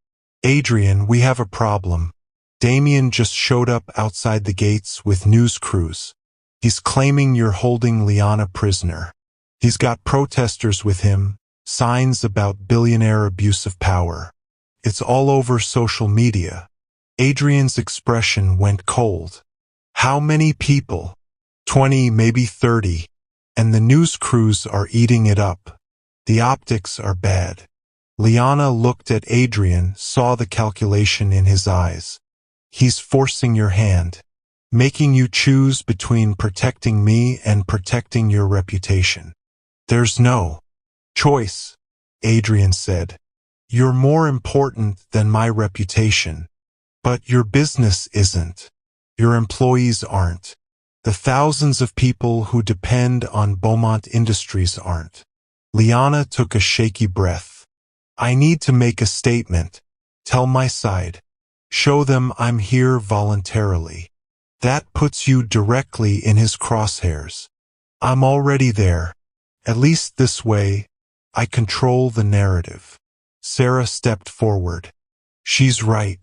"Adrian, we have a problem. Damian just showed up outside the gates with news crews. He's claiming you're holding Liana prisoner. He's got protesters with him, signs about billionaire abuse of power. It's all over social media." Adrian's expression went cold. "How many people?" 20, maybe 30. "And the news crews are eating it up. The optics are bad." Liana looked at Adrian, saw the calculation in his eyes. "He's forcing your hand, making you choose between protecting me and protecting your reputation." "There's no choice," Adrian said. "You're more important than my reputation. But your business isn't. Your employees aren't. The thousands of people who depend on Beaumont Industries aren't." Liana took a shaky breath. "I need to make a statement. Tell my side. Show them I'm here voluntarily. That puts you directly in his crosshairs. I'm already there. At least this way, I control the narrative." Sarah stepped forward. "She's right.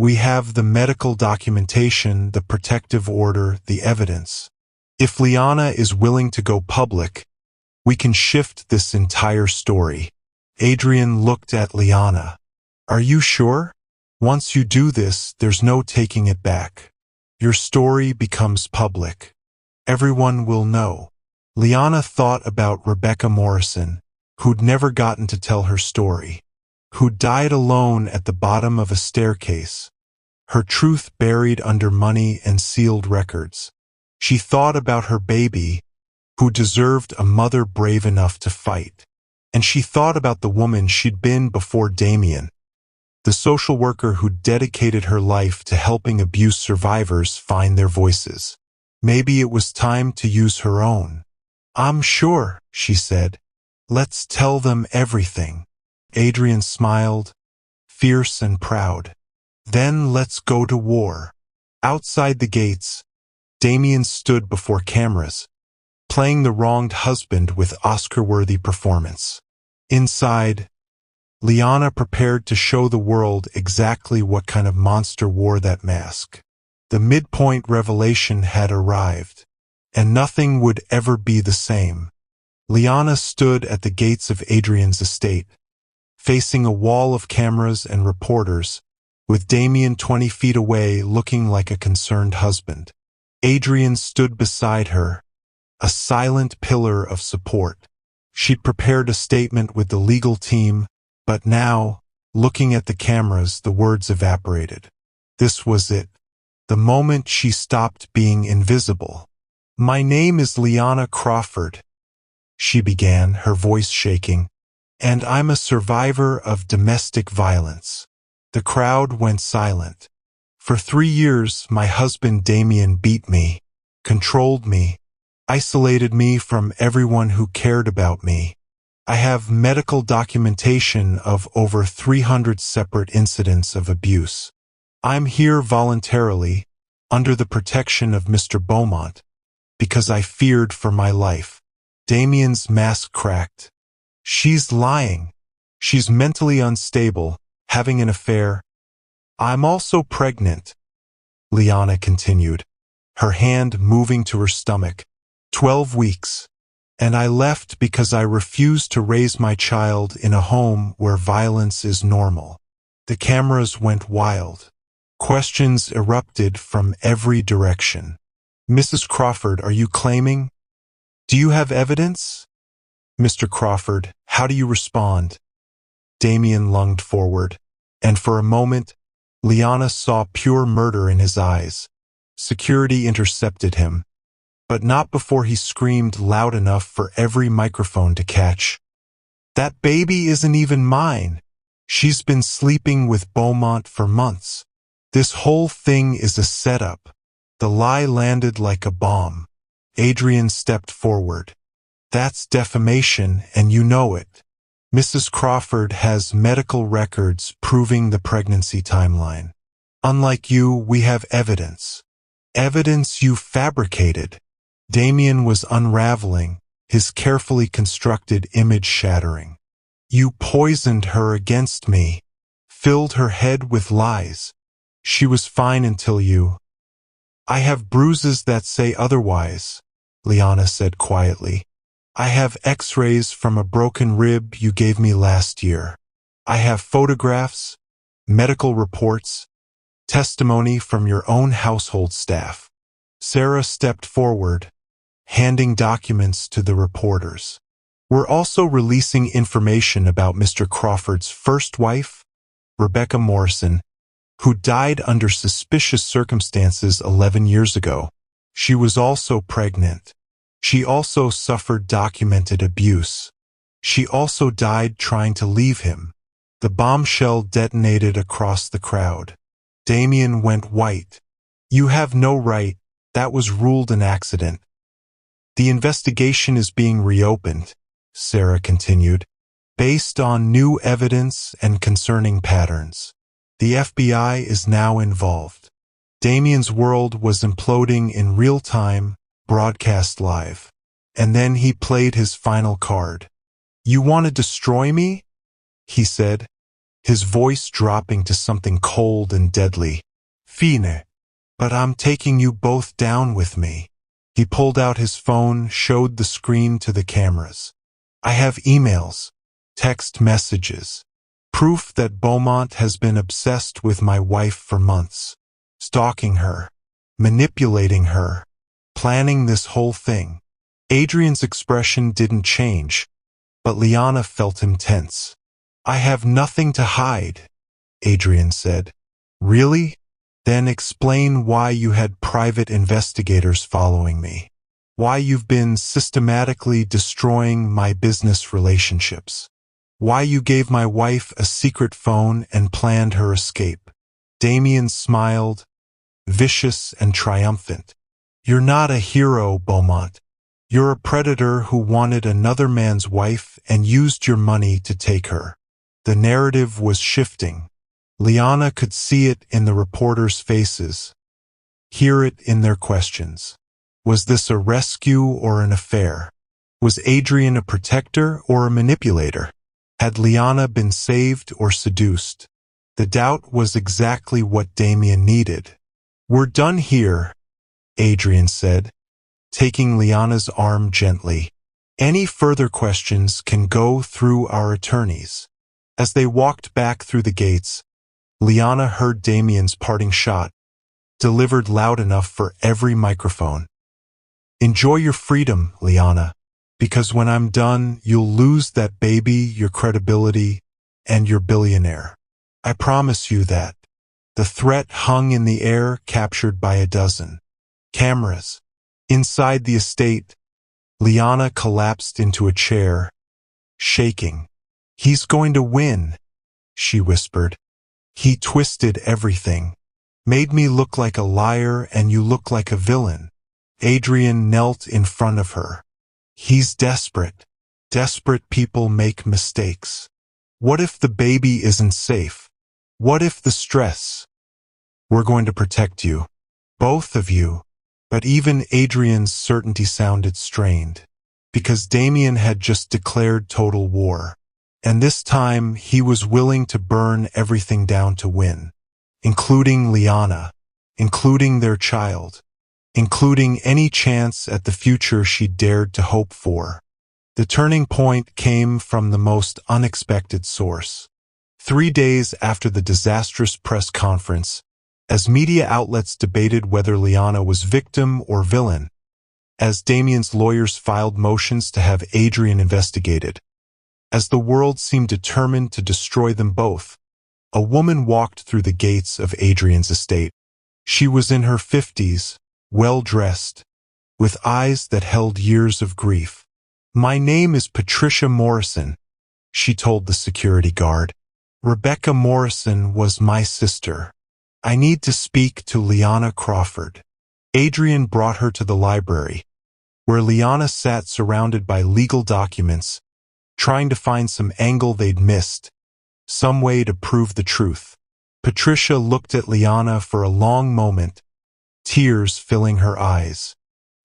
We have the medical documentation, the protective order, the evidence. If Liana is willing to go public, we can shift this entire story." Adrian looked at Liana. "Are you sure? Once you do this, there's no taking it back. Your story becomes public. Everyone will know." Liana thought about Rebecca Morrison, who'd never gotten to tell her story, who died alone at the bottom of a staircase, her truth buried under money and sealed records. She thought about her baby, who deserved a mother brave enough to fight. And she thought about the woman she'd been before Damian, the social worker who dedicated her life to helping abuse survivors find their voices. Maybe it was time to use her own. "I'm sure," she said. "Let's tell them everything." Adrian smiled, fierce and proud. "Then let's go to war." Outside the gates, Damien stood before cameras, playing the wronged husband with Oscar-worthy performance. Inside, Liana prepared to show the world exactly what kind of monster wore that mask. The midpoint revelation had arrived, and nothing would ever be the same. Liana stood at the gates of Adrian's estate, facing a wall of cameras and reporters, with Damien 20 feet away looking like a concerned husband. Adrian stood beside her, a silent pillar of support. She'd prepared a statement with the legal team, but now, looking at the cameras, the words evaporated. This was it. The moment she stopped being invisible. "My name is Liana Crawford," she began, her voice shaking, "and I'm a survivor of domestic violence." The crowd went silent. "For 3 years, my husband Damien beat me, controlled me, isolated me from everyone who cared about me. I have medical documentation of over 300 separate incidents of abuse. I'm here voluntarily, under the protection of Mr. Beaumont, because I feared for my life." Damien's mask cracked. "She's lying. She's mentally unstable, having an affair." "I'm also pregnant," Liana continued, her hand moving to her stomach. 12 weeks. "And I left because I refused to raise my child in a home where violence is normal." The cameras went wild. Questions erupted from every direction. "Mrs. Crawford, are you claiming? Do you have evidence? Mr. Crawford, how do you respond?" Damien lunged forward, and for a moment, Liana saw pure murder in his eyes. Security intercepted him, but not before he screamed loud enough for every microphone to catch. "That baby isn't even mine. She's been sleeping with Beaumont for months. This whole thing is a setup." The lie landed like a bomb. Adrian stepped forward. "That's defamation, and you know it. Mrs. Crawford has medical records proving the pregnancy timeline. Unlike you, we have evidence. Evidence you fabricated." Damien was unraveling, his carefully constructed image shattering. "You poisoned her against me, filled her head with lies. She was fine until you." "I have bruises that say otherwise," Liana said quietly. "I have x-rays from a broken rib you gave me last year. I have photographs, medical reports, testimony from your own household staff." Sarah stepped forward, handing documents to the reporters. "We're also releasing information about Mr. Crawford's first wife, Rebecca Morrison, who died under suspicious circumstances 11 years ago. She was also pregnant. She also suffered documented abuse. She also died trying to leave him." The bombshell detonated across the crowd. Damien went white. "You have no right. That was ruled an accident." "The investigation is being reopened," Sarah continued, "based on new evidence and concerning patterns. The FBI is now involved." Damien's world was imploding in real time, broadcast live. And then he played his final card. "You want to destroy me?" he said, his voice dropping to something cold and deadly. "Fine. But I'm taking you both down with me." He pulled out his phone, showed the screen to the cameras. "I have emails, text messages, proof that Beaumont has been obsessed with my wife for months, stalking her, manipulating her, planning this whole thing." Adrian's expression didn't change, but Liana felt him tense. "I have nothing to hide," Adrian said. "Really? Then explain why you had private investigators following me. Why you've been systematically destroying my business relationships." Why you gave my wife a secret phone and planned her escape. Damien smiled, vicious and triumphant. You're not a hero, Beaumont. You're a predator who wanted another man's wife and used your money to take her. The narrative was shifting. Liana could see it in the reporters' faces, hear it in their questions. Was this a rescue or an affair? Was Adrian a protector or a manipulator? Had Liana been saved or seduced? The doubt was exactly what Damien needed. We're done here, Adrian said, taking Liana's arm gently. Any further questions can go through our attorneys. As they walked back through the gates, Liana heard Damien's parting shot, delivered loud enough for every microphone. Enjoy your freedom, Liana, because when I'm done, you'll lose that baby, your credibility, and your billionaire. I promise you that. The threat hung in the air, captured by a dozen cameras. Inside the estate, Liana collapsed into a chair, shaking. He's going to win, she whispered. He twisted everything. Made me look like a liar and you look like a villain. Adrian knelt in front of her. He's desperate. Desperate people make mistakes. What if the baby isn't safe? What if the stress? We're going to protect you. Both of you. But even Adrian's certainty sounded strained, because Damien had just declared total war. And this time he was willing to burn everything down to win, including Liana, including their child, including any chance at the future she dared to hope for. The turning point came from the most unexpected source. 3 days after the disastrous press conference, as media outlets debated whether Liana was victim or villain, as Damien's lawyers filed motions to have Adrian investigated, as the world seemed determined to destroy them both, a woman walked through the gates of Adrian's estate. She was in her 50s, well-dressed, with eyes that held years of grief. My name is Patricia Morrison, she told the security guard. Rebecca Morrison was my sister. I need to speak to Liana Crawford. Adrian brought her to the library, where Liana sat surrounded by legal documents, trying to find some angle they'd missed, some way to prove the truth. Patricia looked at Liana for a long moment, tears filling her eyes.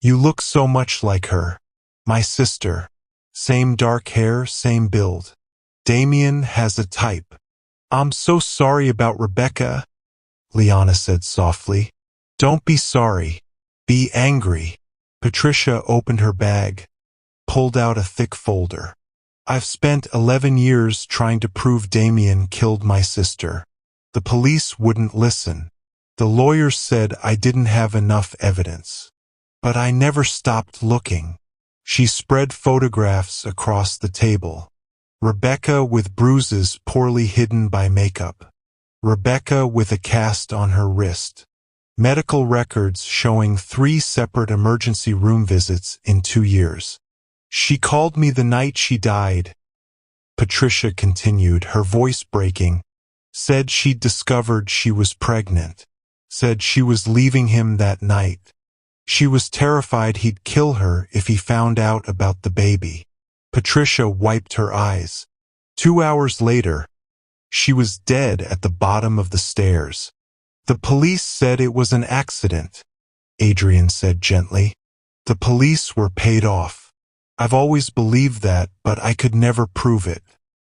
You look so much like her, my sister. Same dark hair, same build. Damien has a type. I'm so sorry about Rebecca, Liana said softly. Don't be sorry. Be angry. Patricia opened her bag, pulled out a thick folder. I've spent 11 years trying to prove Damien killed my sister. The police wouldn't listen. The lawyers said I didn't have enough evidence. But I never stopped looking. She spread photographs across the table. Rebecca with bruises poorly hidden by makeup. Rebecca with a cast on her wrist. Medical records showing 3 separate emergency room visits in 2 years. She called me the night she died. Patricia continued, her voice breaking. Said she'd discovered she was pregnant. Said she was leaving him that night. She was terrified he'd kill her if he found out about the baby. Patricia wiped her eyes. 2 hours later, she was dead at the bottom of the stairs. The police said it was an accident, Adrian said gently. The police were paid off. I've always believed that, but I could never prove it.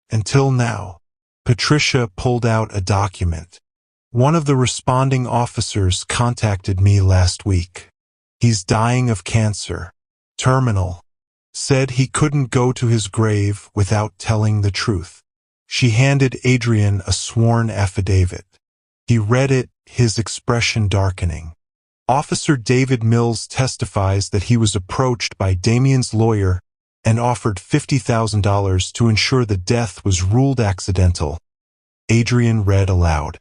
Until now. Patricia pulled out a document. One of the responding officers contacted me last week. He's dying of cancer. Terminal. Said he couldn't go to his grave without telling the truth. She handed Adrian a sworn affidavit. He read it, his expression darkening. Officer David Mills testifies that he was approached by Damien's lawyer and offered $50,000 to ensure the death was ruled accidental. Adrian read aloud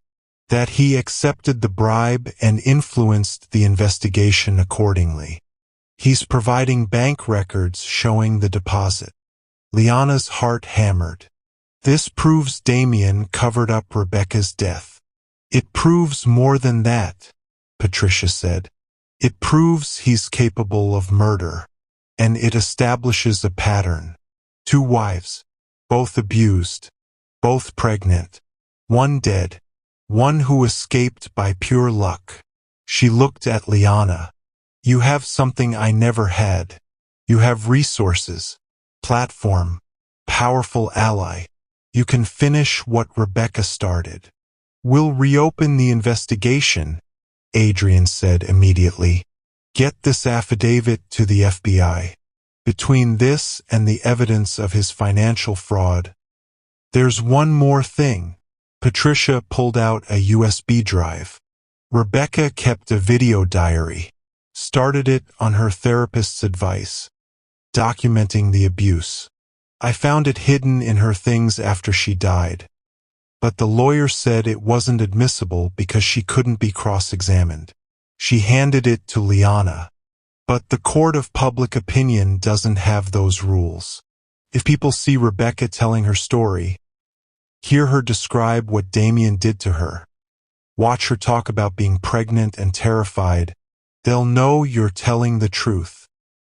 that he accepted the bribe and influenced the investigation accordingly. He's providing bank records showing the deposit. Liana's heart hammered. This proves Damien covered up Rebecca's death. It proves more than that, Patricia said. It proves he's capable of murder, and it establishes a pattern. 2 wives, both abused, both pregnant, one dead, one who escaped by pure luck. She looked at Liana. You have something I never had. You have resources, platform, powerful ally. You can finish what Rebecca started. We'll reopen the investigation, Adrian said immediately. Get this affidavit to the FBI. Between this and the evidence of his financial fraud, there's one more thing. Patricia pulled out a USB drive. Rebecca kept a video diary, started it on her therapist's advice, documenting the abuse. I found it hidden in her things after she died, but the lawyer said it wasn't admissible because she couldn't be cross-examined. She handed it to Liana, but the court of public opinion doesn't have those rules. If people see Rebecca telling her story, hear her describe what Damien did to her, watch her talk about being pregnant and terrified, they'll know you're telling the truth.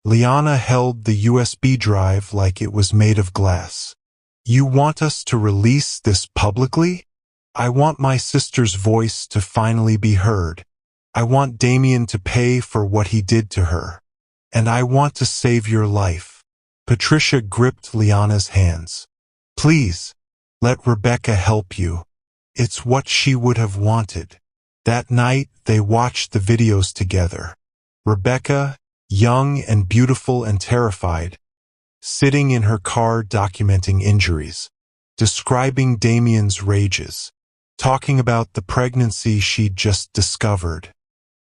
Liana held the USB drive like it was made of glass. You want us to release this publicly? I want my sister's voice to finally be heard. I want Damien to pay for what he did to her. And I want to save your life. Patricia gripped Liana's hands. Please, let Rebecca help you. It's what she would have wanted. That night, they watched the videos together. Rebecca, young and beautiful and terrified, sitting in her car documenting injuries, describing Damien's rages, talking about the pregnancy she'd just discovered.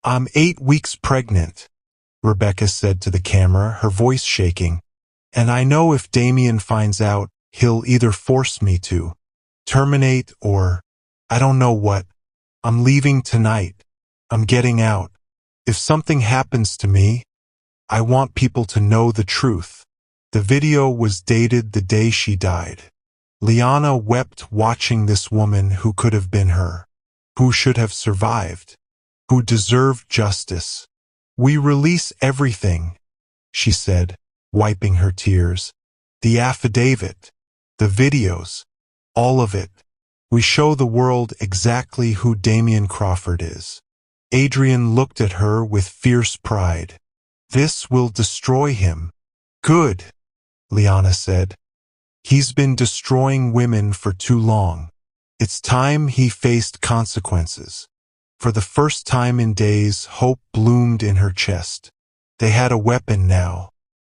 I'm 8 weeks pregnant, Rebecca said to the camera, her voice shaking. And I know if Damien finds out, he'll either force me to terminate or, I don't know what. I'm leaving tonight. I'm getting out. If something happens to me, I want people to know the truth. The video was dated the day she died. Liana wept watching this woman who could have been her, who should have survived, who deserved justice. We release everything, she said, wiping her tears. The affidavit, the videos, all of it. We show the world exactly who Damien Crawford is. Adrian looked at her with fierce pride. This will destroy him. Good, Liana said. He's been destroying women for too long. It's time he faced consequences. For the first time in days, hope bloomed in her chest. They had a weapon now.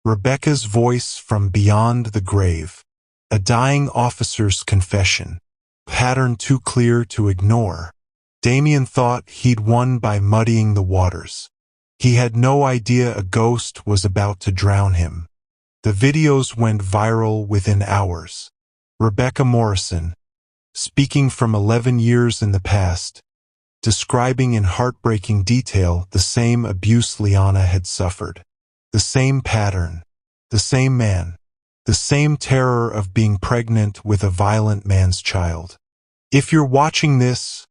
Rebecca's voice from beyond the grave. A dying officer's confession. Pattern too clear to ignore. Damien thought he'd won by muddying the waters. He had no idea a ghost was about to drown him. The videos went viral within hours. Rebecca Morrison, speaking from 11 years in the past, describing in heartbreaking detail the same abuse Liana had suffered. The same pattern, the same man, the same terror of being pregnant with a violent man's child. If you're watching this,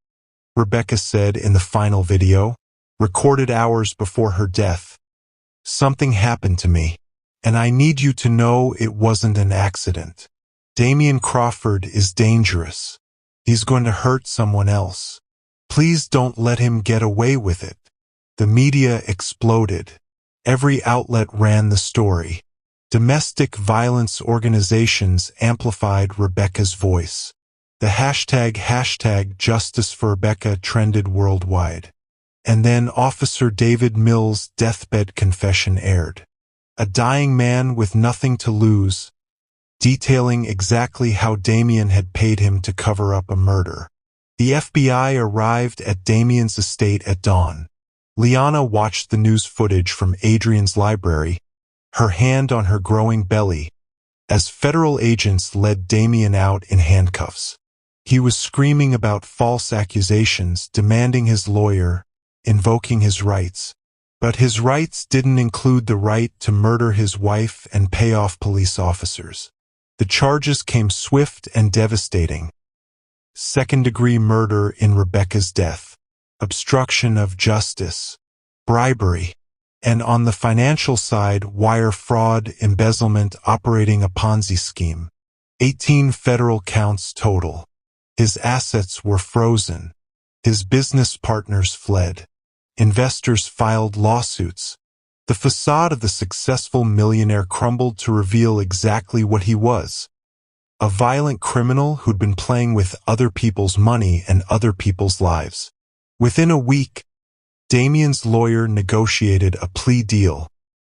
Rebecca said in the final video, recorded hours before her death, something happened to me, and I need you to know it wasn't an accident. Damien Crawford is dangerous. He's going to hurt someone else. Please don't let him get away with it. The media exploded. Every outlet ran the story. Domestic violence organizations amplified Rebecca's voice. The hashtag Justice for Rebecca trended worldwide. And then Officer David Mills' deathbed confession aired. A dying man with nothing to lose, detailing exactly how Damien had paid him to cover up a murder. The FBI arrived at Damien's estate at dawn. Liana watched the news footage from Adrian's library, her hand on her growing belly, as federal agents led Damien out in handcuffs. He was screaming about false accusations, demanding his lawyer, invoking his rights. But his rights didn't include the right to murder his wife and pay off police officers. The charges came swift and devastating. Second-degree murder in Rebecca's death, obstruction of justice, bribery, and on the financial side, wire fraud, embezzlement, operating a Ponzi scheme. 18 federal counts total. His assets were frozen. His business partners fled. Investors filed lawsuits. The facade of the successful millionaire crumbled to reveal exactly what he was. A violent criminal who'd been playing with other people's money and other people's lives. Within a week, Damien's lawyer negotiated a plea deal.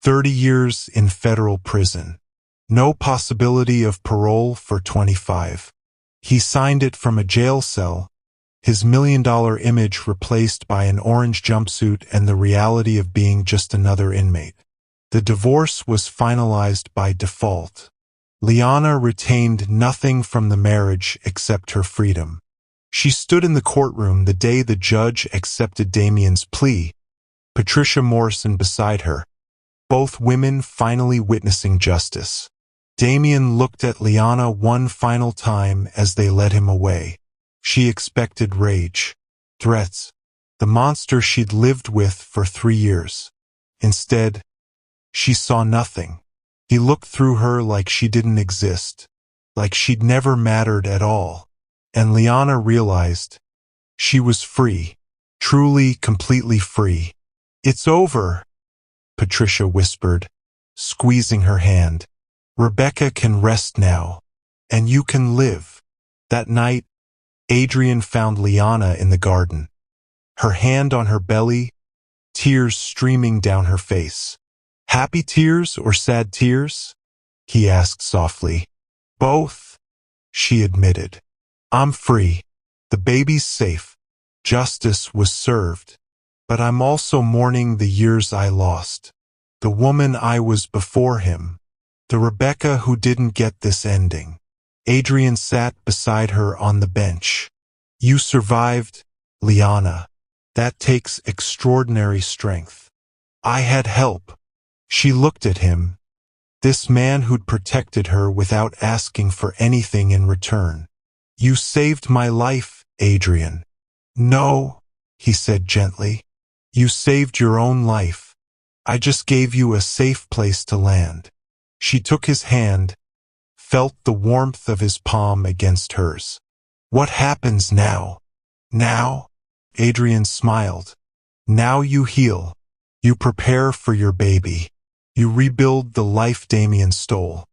30 years in federal prison. No possibility of parole for 25. He signed it from a jail cell, his million-dollar image replaced by an orange jumpsuit and the reality of being just another inmate. The divorce was finalized by default. Liana retained nothing from the marriage except her freedom. She stood in the courtroom the day the judge accepted Damien's plea, Patricia Morrison beside her, both women finally witnessing justice. Damien looked at Liana one final time as they led him away. She expected rage, threats, the monster she'd lived with for 3 years. Instead, she saw nothing. He looked through her like she didn't exist, like she'd never mattered at all. And Liana realized she was free, truly, completely free. "It's over," Patricia whispered, squeezing her hand. "Rebecca can rest now, and you can live." That night, Adrian found Liana in the garden, her hand on her belly, tears streaming down her face. "Happy tears or sad tears?" he asked softly. "Both," she admitted. "I'm free. The baby's safe. Justice was served. But I'm also mourning the years I lost. The woman I was before him. The Rebecca who didn't get this ending." Adrian sat beside her on the bench. "You survived, Liana. That takes extraordinary strength. I had help." She looked at him, this man who'd protected her without asking for anything in return. "You saved my life, Adrian." "No," he said gently. "You saved your own life. I just gave you a safe place to land." She took his hand, felt the warmth of his palm against hers. "What happens now?" "Now?" Adrian smiled. "Now you heal. You prepare for your baby. You rebuild the life Damien stole.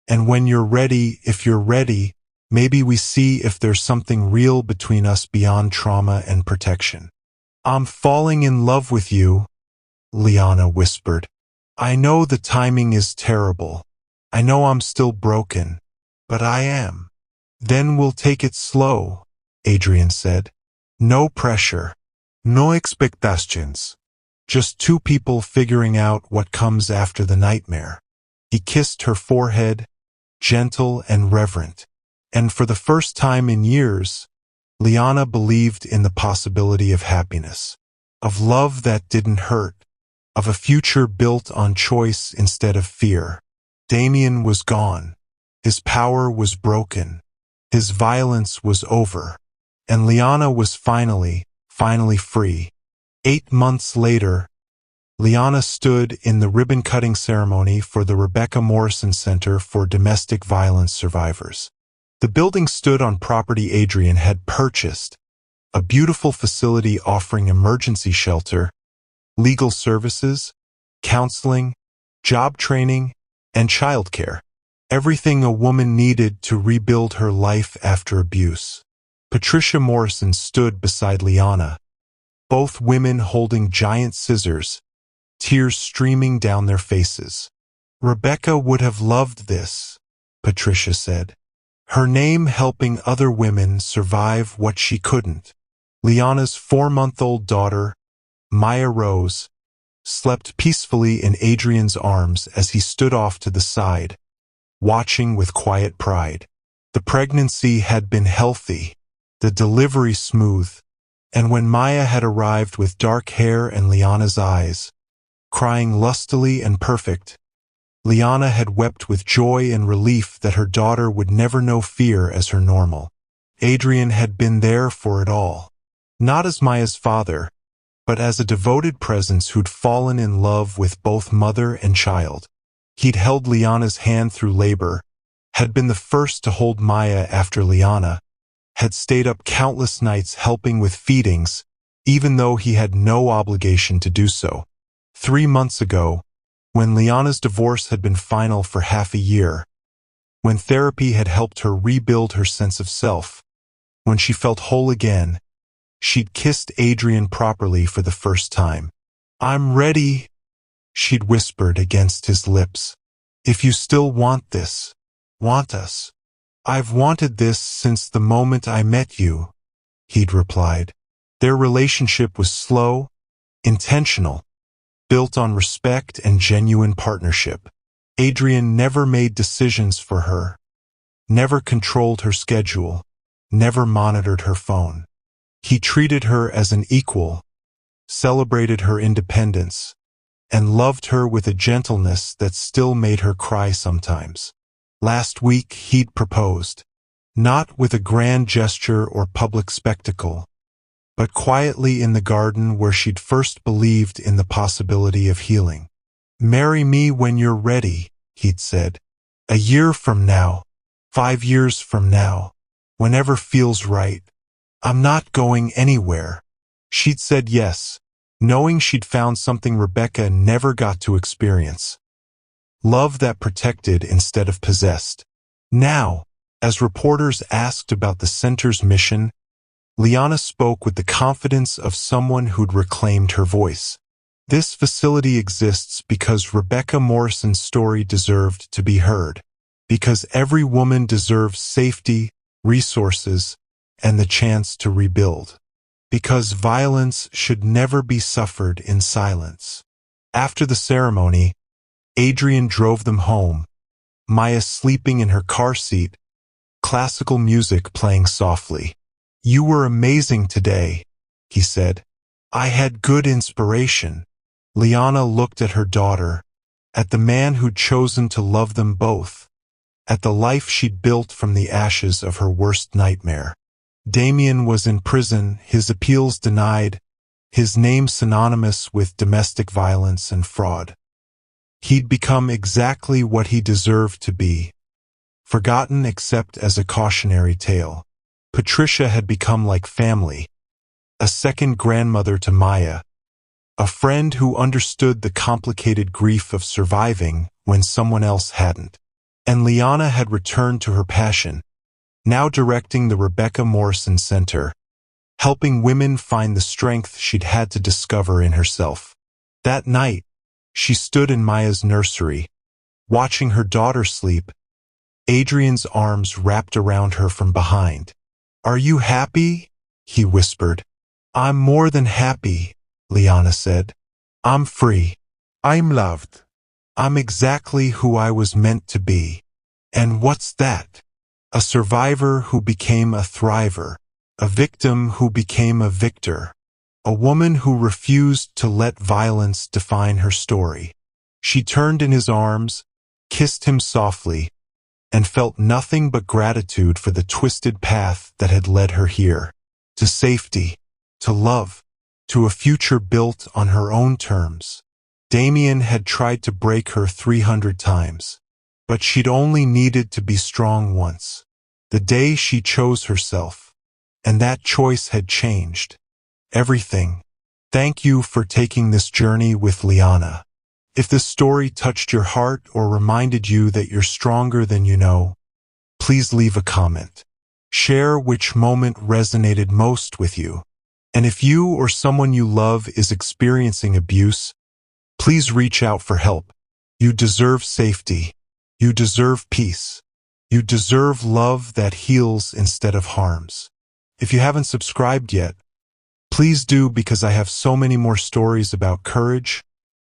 And when you're ready, if you're ready, maybe we see if there's something real between us beyond trauma and protection." "I'm falling in love with you," Liana whispered. "I know the timing is terrible. I know I'm still broken, but I am." "Then we'll take it slow," Adrian said. "No pressure. No expectations. Just two people figuring out what comes after the nightmare." He kissed her forehead, gentle and reverent. And for the first time in years, Liana believed in the possibility of happiness, of love that didn't hurt, of a future built on choice instead of fear. Damien was gone. His power was broken. His violence was over. And Liana was finally free. 8 months later, Liana stood in the ribbon-cutting ceremony for the Rebecca Morrison Center for Domestic Violence Survivors. The building stood on property Adrian had purchased, a beautiful facility offering emergency shelter, legal services, counseling, job training, and childcare. Everything a woman needed to rebuild her life after abuse. Patricia Morrison stood beside Liana, both women holding giant scissors, tears streaming down their faces. "Rebecca would have loved this," Patricia said. "Her name helping other women survive what she couldn't." Liana's 4-month-old daughter, Maya Rose, slept peacefully in Adrian's arms as he stood off to the side, watching with quiet pride. The pregnancy had been healthy, the delivery smooth, and when Maya had arrived with dark hair and Liana's eyes, crying lustily and perfect, Liana had wept with joy and relief that her daughter would never know fear as her normal. Adrian had been there for it all. Not as Maya's father, but as a devoted presence who'd fallen in love with both mother and child. He'd held Liana's hand through labor, had been the first to hold Maya after Liana, had stayed up countless nights helping with feedings, even though he had no obligation to do so. 3 months ago, when Liana's divorce had been final for half a year, when therapy had helped her rebuild her sense of self, when she felt whole again, she'd kissed Adrian properly for the first time. "I'm ready," she'd whispered against his lips. "If you still want this, want us." "I've wanted this since the moment I met you," he'd replied. Their relationship was slow, intentional, built on respect and genuine partnership. Adrian never made decisions for her, never controlled her schedule, never monitored her phone. He treated her as an equal, celebrated her independence, and loved her with a gentleness that still made her cry sometimes. Last week he'd proposed, not with a grand gesture or public spectacle, but quietly in the garden where she'd first believed in the possibility of healing. "Marry me when you're ready," he'd said. "A year from now, 5 years from now, whenever feels right. I'm not going anywhere." She'd said yes, knowing she'd found something Rebecca never got to experience. Love that protected instead of possessed. Now, as reporters asked about the center's mission, Liana spoke with the confidence of someone who'd reclaimed her voice. "This facility exists because Rebecca Morrison's story deserved to be heard, because every woman deserves safety, resources, and the chance to rebuild, because violence should never be suffered in silence." After the ceremony, Adrian drove them home, Maya sleeping in her car seat, classical music playing softly. "You were amazing today," he said. "I had good inspiration." Liana looked at her daughter, at the man who'd chosen to love them both, at the life she'd built from the ashes of her worst nightmare. Damien was in prison, his appeals denied, his name synonymous with domestic violence and fraud. He'd become exactly what he deserved to be, forgotten except as a cautionary tale. Patricia had become like family, a second grandmother to Maya, a friend who understood the complicated grief of surviving when someone else hadn't. And Liana had returned to her passion, now directing the Rebecca Morrison Center, helping women find the strength she'd had to discover in herself. That night, she stood in Maya's nursery, watching her daughter sleep, Adrian's arms wrapped around her from behind. "Are you happy?" he whispered. "I'm more than happy," Liana said. "I'm free. I'm loved. I'm exactly who I was meant to be." And what's that? A survivor who became a thriver, a victim who became a victor, a woman who refused to let violence define her story. She turned in his arms, kissed him softly, and felt nothing but gratitude for the twisted path that had led her here, to safety, to love, to a future built on her own terms. Damien had tried to break her 300 times, but she'd only needed to be strong once, the day she chose herself, and that choice had changed everything. Thank you for taking this journey with Liana. If this story touched your heart or reminded you that you're stronger than you know, please leave a comment. Share which moment resonated most with you. And if you or someone you love is experiencing abuse, please reach out for help. You deserve safety. You deserve peace. You deserve love that heals instead of harms. If you haven't subscribed yet, please do, because I have so many more stories about courage,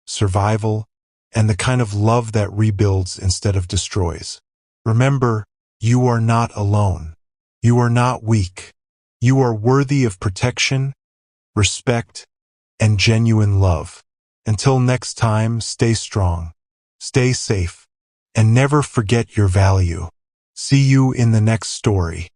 survival, and the kind of love that rebuilds instead of destroys. Remember, you are not alone. You are not weak. You are worthy of protection, respect, and genuine love. Until next time, stay strong. Stay safe and never forget your value. See you in the next story.